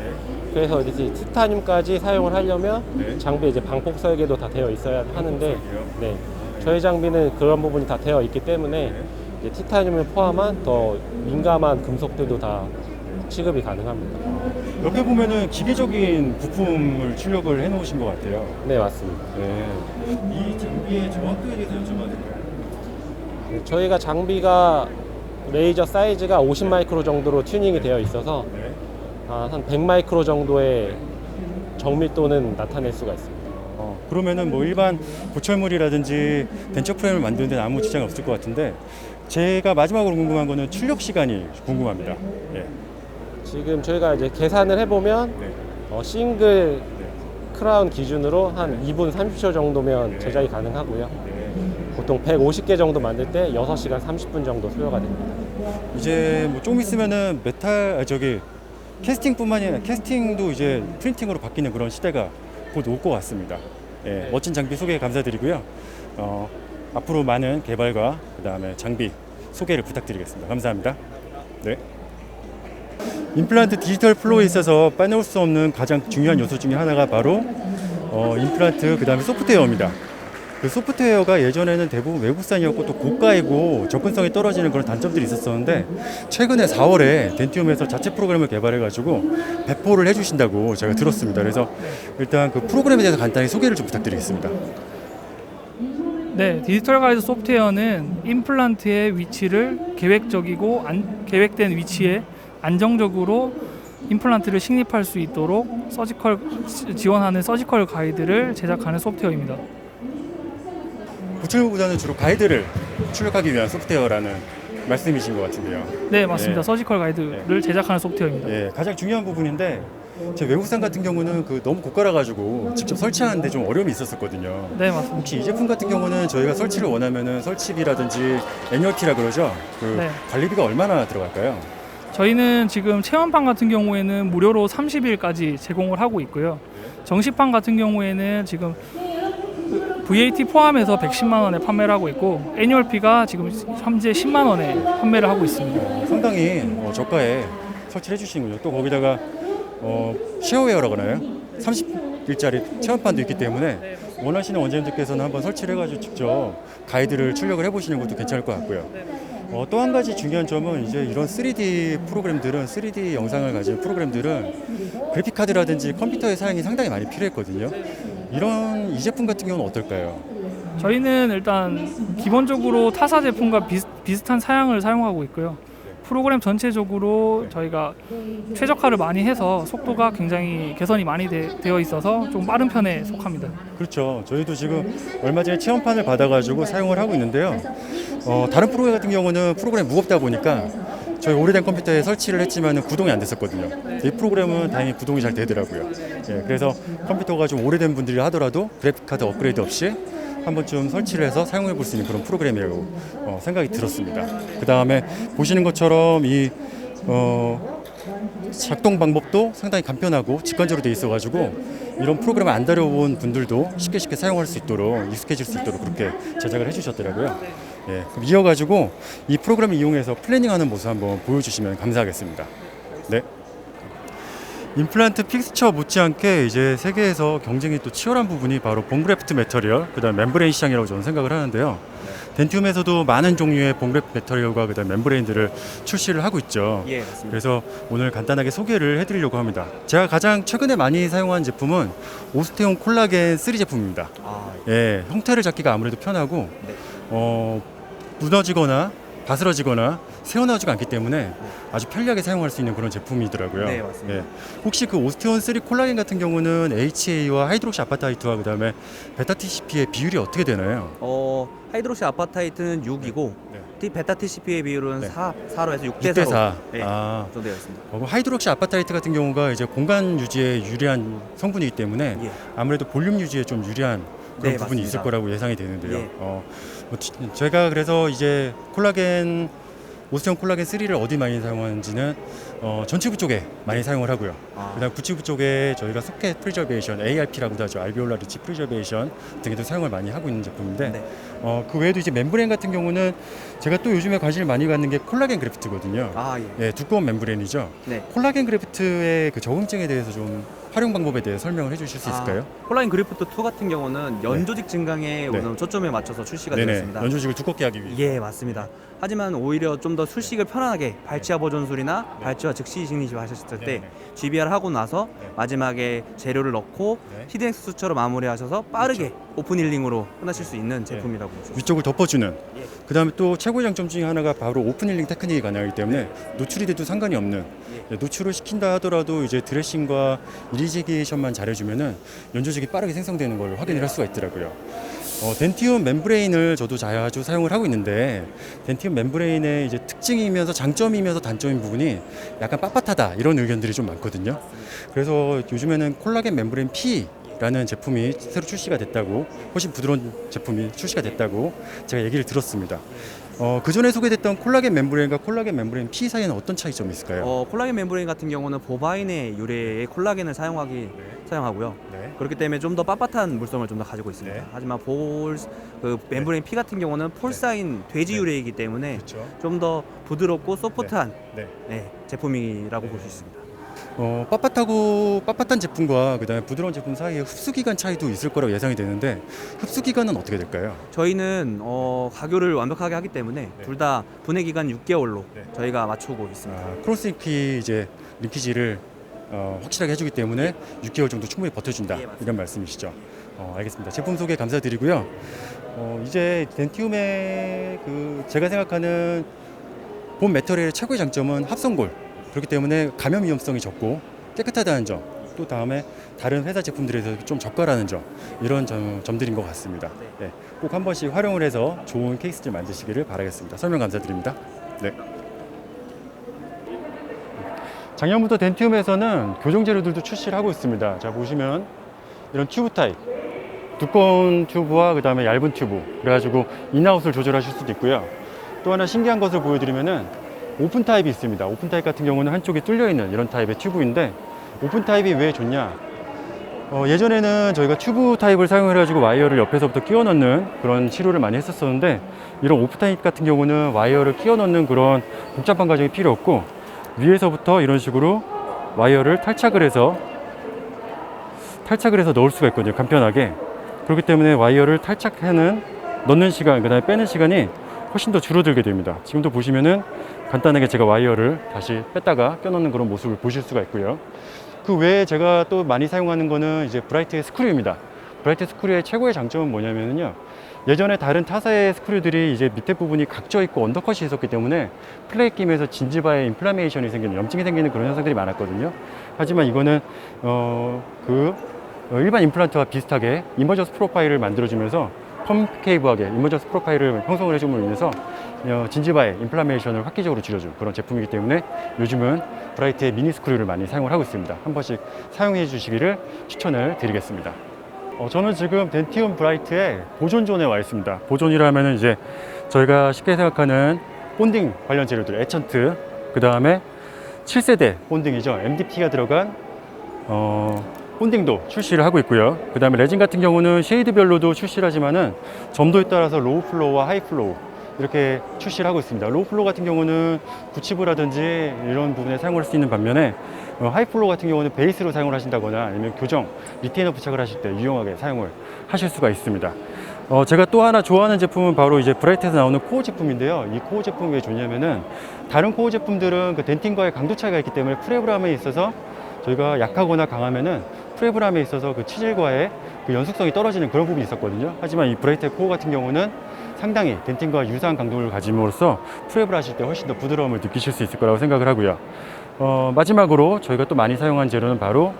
그래서 이제 티타늄까지 사용을 하려면 장비에 이제 방폭 설계도 다 되어 있어야 하는데, 네, 저희 장비는 그런 부분이 다 되어 있기 때문에 이제 티타늄을 포함한 더 민감한 금속들도 다 취급이 가능합니다. 옆에 보면은 기계적인 부품을 출력을 해놓으신 것 같아요. 네, 맞습니다. 네. 이 장비의 정확도에 대해서 여쭤봐도 될까요? 저희가 장비가 레이저 사이즈가 50 마이크로 정도로 튜닝이 되어 있어서 한 100 마이크로 정도의 정밀도는 나타낼 수가 있습니다. 그러면은 뭐 일반 보철물이라든지 덴처 프레임을 만드는 데는 아무 지장이 없을 것 같은데 제가 마지막으로 궁금한 거는 출력 시간이 궁금합니다. 예. 지금 저희가 이제 계산을 해보면 싱글 크라운 기준으로 한 2분 30초 정도면 제작이 가능하고요. 보통 150개 정도 만들 때 6시간 30분 정도 소요가 됩니다. 이제 뭐 좀 있으면은 캐스팅뿐만이 아니라 캐스팅도 이제 프린팅으로 바뀌는 그런 시대가 곧 올 것 같습니다. 예, 멋진 장비 소개 감사드리고요. 앞으로 많은 개발과 그다음에 장비 소개를 부탁드리겠습니다. 감사합니다. 네. 임플란트 디지털 플로우에 있어서 빠놓을 수 없는 가장 중요한 요소 중에 하나가 바로 임플란트 그다음에 소프트웨어입니다. 그 소프트웨어가 예전에는 대부분 외국산이었고 또 고가이고 접근성이 떨어지는 그런 단점들이 있었었는데 최근에 4월에 덴티움에서 자체 프로그램을 개발해가지고 배포를 해주신다고 제가 들었습니다. 그래서 일단 그 프로그램에 대해서 간단히 소개를 좀 부탁드리겠습니다. 네, 디지털 가이드 소프트웨어는 임플란트의 위치를 계획적이고 계획된 위치에 안정적으로 임플란트를 식립할 수 있도록 지원하는 서지컬 가이드를 제작하는 소프트웨어입니다. 보철물보다는 주로 가이드를 출력하기 위한 소프트웨어라는 말씀이신 것 같은데요. 네, 맞습니다. 서지컬 가이드를 제작하는 소프트웨어입니다. 네, 가장 중요한 부분인데 제 외국산 같은 경우는 너무 고가라 가지고 직접 설치하는데 좀 어려움이 있었었거든요. 네, 맞습니다. 혹시 이 제품 같은 경우는 저희가 설치를 원하면은 설치비라든지 애뉴얼티라 그러죠. 네. 관리비가 얼마나 들어갈까요? 저희는 지금 체험판 같은 경우에는 무료로 30일까지 제공을 하고 있고요. 정식판 같은 경우에는 지금 VAT 포함해서 110만 원에 판매를 하고 있고 애뉴얼피가 지금 현재 10만 원에 판매를 하고 있습니다. 상당히 저가에 설치를 해주시는군요. 또 거기다가 쉐어웨어라고 하나요? 30일짜리 체험판도 있기 때문에 원하시는 원장님들께서는 한번 설치를 해가지고 직접 가이드를 출력을 해보시는 것도 괜찮을 것 같고요. 또 한 가지 중요한 점은 이제 이런 3D 프로그램들은 3D 영상을 가진 프로그램들은 그래픽 카드라든지 컴퓨터의 사용이 상당히 많이 필요했거든요. 이 제품 같은 경우는 어떨까요? 저희는 일단 기본적으로 타사 제품과 비슷한 사양을 사용하고 있고요. 프로그램 전체적으로 저희가 최적화를 많이 해서 속도가 굉장히 개선이 많이 되어 있어서 좀 빠른 편에 속합니다. 그렇죠. 저희도 지금 얼마 전에 체험판을 받아가지고 사용을 하고 있는데요. 다른 프로그램 같은 경우는 프로그램 무겁다 보니까 저희 오래된 컴퓨터에 설치를 했지만 구동이 안 됐었거든요. 이 프로그램은 다행히 구동이 잘 되더라고요. 예, 그래서 컴퓨터가 좀 오래된 분들이 하더라도 그래픽카드 업그레이드 없이 한 번쯤 설치를 해서 사용해 볼 수 있는 그런 프로그램이라고 생각이 들었습니다. 그 다음에 보시는 것처럼 이 작동 방법도 상당히 간편하고 직관적으로 돼 있어가지고 이런 프로그램을 안 다뤄본 분들도 쉽게 사용할 수 있도록 익숙해질 수 있도록 그렇게 제작을 해주셨더라고요. 예, 그럼 이어가지고 이 프로그램을 이용해서 플래닝하는 모습 한번 보여주시면 감사하겠습니다. 네. 임플란트 픽스처 못지않게 이제 세계에서 경쟁이 또 치열한 부분이 바로 본그래프트 매터리얼, 그다음 멤브레인 시장이라고 저는 생각을 하는데요. 덴티움에서도 많은 종류의 본그래프트 매터리얼과 그다음 멤브레인들을 출시를 하고 있죠. 예, 맞습니다. 그래서 오늘 간단하게 소개를 해드리려고 합니다. 제가 가장 최근에 많이 사용한 제품은 오스테온 콜라겐 3 제품입니다. 예, 형태를 잡기가 아무래도 편하고 무너지거나 바스러지거나 새어나오지가 않기 때문에 아주 편리하게 사용할 수 있는 그런 제품이더라고요. 네, 맞습니다. 예. 혹시 그 오스테온 3 콜라겐 같은 경우는 HA와 하이드록시 아파타이트와 그다음에 베타 TCP의 비율이 어떻게 되나요? 하이드록시 아파타이트는 6이고 베타 TCP의 비율은 4로 해서 6대 6대 4로 4. 네, 그 정도 되어 있습니다. 하이드록시 아파타이트 같은 경우가 이제 공간 유지에 유리한 성분이기 때문에 아무래도 볼륨 유지에 좀 유리한 그런 네, 부분이 맞습니다. 있을 거라고 예상이 되는데요. 예. 제가 그래서 이제 오스테온 콜라겐 3를 어디 많이 사용하는지는 전치부 쪽에 많이 사용을 하고요. 그다음 구치부 쪽에 저희가 소켓 프리저베이션, ARP라고도 하죠. 알비올라 리치 프리저베이션 등에도 사용을 많이 하고 있는 제품인데 그 외에도 이제 멤브레인 같은 경우는 제가 또 요즘에 관심을 많이 갖는 게 콜라겐 그래프트거든요. 예, 두꺼운 멤브레인이죠. 네. 콜라겐 그래프트의 그 적응증에 대해서 좀 활용 방법에 대해 설명을 해주실 수 있을까요? 콜라겐 그래프트 2 같은 경우는 연조직 증강에 우선 초점에 맞춰서 출시가 네네. 되었습니다. 연조직을 두껍게 하기 위해. 예, 맞습니다. 하지만 오히려 좀 더 술식을 편하게 발치와 보존술이나 발치와 즉시 이식리시 하셨을 때 GBR 하고 나서 마지막에 재료를 넣고 히든엑스처럼 마무리하셔서 빠르게 오픈 힐링으로 끝나실 수 있는 제품이라고 볼 수 있습니다. 위쪽을 덮어주는. 그다음에 또 최고의 장점 중에 하나가 바로 오픈 힐링 테크닉이 가능하기 때문에 노출이 돼도 상관이 없는. 노출을 시킨다 하더라도 이제 드레싱과 이리지게이션만 잘해주면은 연조직이 빠르게 생성되는 걸 확인을 할 수가 있더라고요. 덴티움 멤브레인을 저도 자주 사용을 하고 있는데 덴티움 멤브레인의 이제 특징이면서 장점이면서 단점인 부분이 약간 빳빳하다 이런 의견들이 좀 많거든요. 그래서 요즘에는 콜라겐 멤브레인 P라는 제품이 새로 출시가 됐다고, 훨씬 부드러운 제품이 출시가 됐다고 제가 얘기를 들었습니다. 그 전에 소개됐던 콜라겐 멤브레인과 콜라겐 멤브레인 P 사이에는 어떤 차이점이 있을까요? 콜라겐 멤브레인 같은 경우는 보바인의 유래의 콜라겐을 사용하고요. 그렇기 때문에 좀 더 빳빳한 물성을 좀 더 가지고 있습니다. 하지만 빳브레인 P 같은 경우는 폴사인 돼지 유래이기 때문에 좀 더 부드럽고 소프트한 제품이라고 볼 수 있습니다. 빳빳한 제품과 그다음에 부드러운 제품 사이에 흡수 기간 차이도 있을 거라고 예상이 되는데 흡수 기간은 어떻게 될까요? 저희는 가교를 완벽하게 하기 때문에 둘 다 분해 기간 6개월로 저희가 맞추고 있습니다. 크로스 링키지를 확실하게 해주기 때문에 6개월 정도 충분히 버텨준다 이런 말씀이시죠. 알겠습니다. 제품 소개 감사드리고요. 이제 덴티움의 제가 생각하는 본 매터리얼의 최고의 장점은 합성골. 그렇기 때문에 감염 위험성이 적고 깨끗하다는 점, 또 다음에 다른 회사 제품들에서 좀 저가라는 점, 이런 점들인 것 같습니다. 네, 꼭 한 번씩 활용을 해서 좋은 케이스를 만드시기를 바라겠습니다. 설명 감사드립니다. 네. 작년부터 덴티움에서는 교정 재료들도 출시를 하고 있습니다. 자, 보시면 이런 튜브 타입, 두꺼운 튜브와 그 다음에 얇은 튜브, 그래가지고 인아웃을 조절하실 수도 있고요. 또 하나 신기한 것을 보여드리면은 오픈 타입이 있습니다. 오픈 타입 같은 경우는 한쪽이 뚫려 있는 이런 타입의 튜브인데, 오픈 타입이 왜 좋냐? 예전에는 저희가 튜브 타입을 사용해 가지고 와이어를 옆에서부터 끼워 넣는 그런 치료를 많이 했었었는데, 이런 오픈 타입 같은 경우는 와이어를 끼워 넣는 그런 복잡한 과정이 필요 없고, 위에서부터 이런 식으로 와이어를 탈착을 해서 넣을 수가 있거든요. 간편하게. 그렇기 때문에 와이어를 탈착하는 넣는 시간, 그 다음에 빼는 시간이 훨씬 더 줄어들게 됩니다. 지금도 보시면은 간단하게 제가 와이어를 다시 뺐다가 껴넣는 그런 모습을 보실 수가 있고요. 그 외에 제가 또 많이 사용하는 거는 이제 브라이트의 스크류입니다. 브라이트 스크류의 최고의 장점은 뭐냐면요, 예전에 다른 타사의 스크류들이 이제 밑에 부분이 각져 있고 언더컷이 있었기 때문에 플레이 끼면서 진지바에 인플라메이션이 생기는, 염증이 생기는 그런 현상들이 많았거든요. 하지만 이거는 일반 임플란트와 비슷하게 이머전스 프로파일을 만들어주면서 콘케이브하게 이머전스 프로파일을 형성을 해줌으로 인해서 진지바의 인플라메이션을 획기적으로 줄여준 그런 제품이기 때문에 요즘은 브라이트의 미니 스크류를 많이 사용을 하고 있습니다. 한 번씩 사용해 주시기를 추천을 드리겠습니다. 저는 지금 덴티움 브라이트의 보존존에 와 있습니다. 보존이라면 이제 저희가 쉽게 생각하는 본딩 관련 재료들, 에천트, 그 다음에 7세대 본딩이죠. MDP가 들어간 본딩도 출시를 하고 있고요. 그 다음에 레진 같은 경우는 쉐이드별로도 출시를 하지만은 점도에 따라서 로우 플로우와 하이 플로우 이렇게 출시를 하고 있습니다. 로우 플로우 같은 경우는 붙이브라든지 이런 부분에 사용할 수 있는 반면에 하이 플로우 같은 경우는 베이스로 사용을 하신다거나 아니면 교정, 리테이너 부착을 하실 때 유용하게 사용을 하실 수가 있습니다. 제가 또 하나 좋아하는 제품은 바로 이제 브라이트에서 나오는 코어 제품인데요. 이 코어 제품이 왜 좋냐면은 다른 코어 제품들은 그 덴팅과의 강도 차이가 있기 때문에 프레브람에 있어서 저희가 약하거나 강하면은 프레브람에 있어서 그 치질과의 그 연속성이 떨어지는 그런 부분이 있었거든요. 하지만 이 브라이트의 코어 같은 경우는 상당히 덴팅과 유사한 강도를 가짐으로써 프랩을 하실 때 훨씬 더 부드러움을 느끼실 수 있을 거라고 생각을 하고요. 마지막으로 저희가 또 많이 사용한 재료는 바로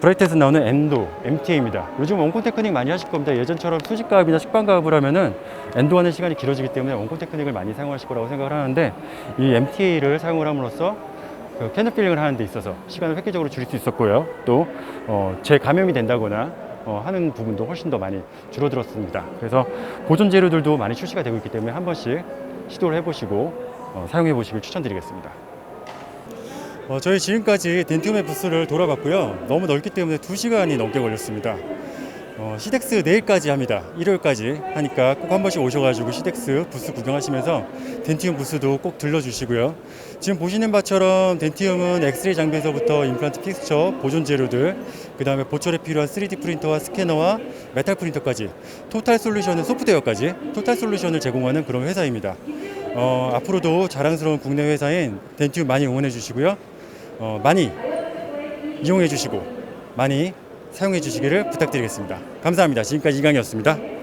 브라이트에서 나오는 엔도, MTA입니다. 요즘 원콘 테크닉 많이 하실 겁니다. 예전처럼 수직가압이나 식반가압을 하면은 엔도하는 시간이 길어지기 때문에 원콘 테크닉을 많이 사용하실 거라고 생각을 하는데 이 MTA를 사용을 함으로써 그 캐논 필링을 하는 데 있어서 시간을 획기적으로 줄일 수 있었고요. 또 재감염이 된다거나 하는 부분도 훨씬 더 많이 줄어들었습니다. 그래서 보존 재료들도 많이 출시가 되고 있기 때문에 한 번씩 시도를 해보시고 사용해 보시길 추천드리겠습니다. 저희 지금까지 덴티움의 부스를 돌아봤고요. 너무 넓기 때문에 2시간이 넘게 걸렸습니다. 시덱스 내일까지 합니다. 일요일까지 하니까 꼭 한 번씩 오셔가지고 시덱스 부스 구경하시면서 덴티움 부스도 꼭 들러주시고요. 지금 보시는 바처럼 덴티움은 엑스레이 장비에서부터 임플란트 픽스처, 보존 재료들, 그 다음에 보철에 필요한 3D 프린터와 스캐너와 메탈 프린터까지 토탈 솔루션은 소프트웨어까지 토탈 솔루션을 제공하는 그런 회사입니다. 앞으로도 자랑스러운 국내 회사인 덴티움 많이 응원해 주시고요. 많이 이용해 주시고 많이 사용해 주시기를 부탁드리겠습니다. 감사합니다. 지금까지 이강이었습니다.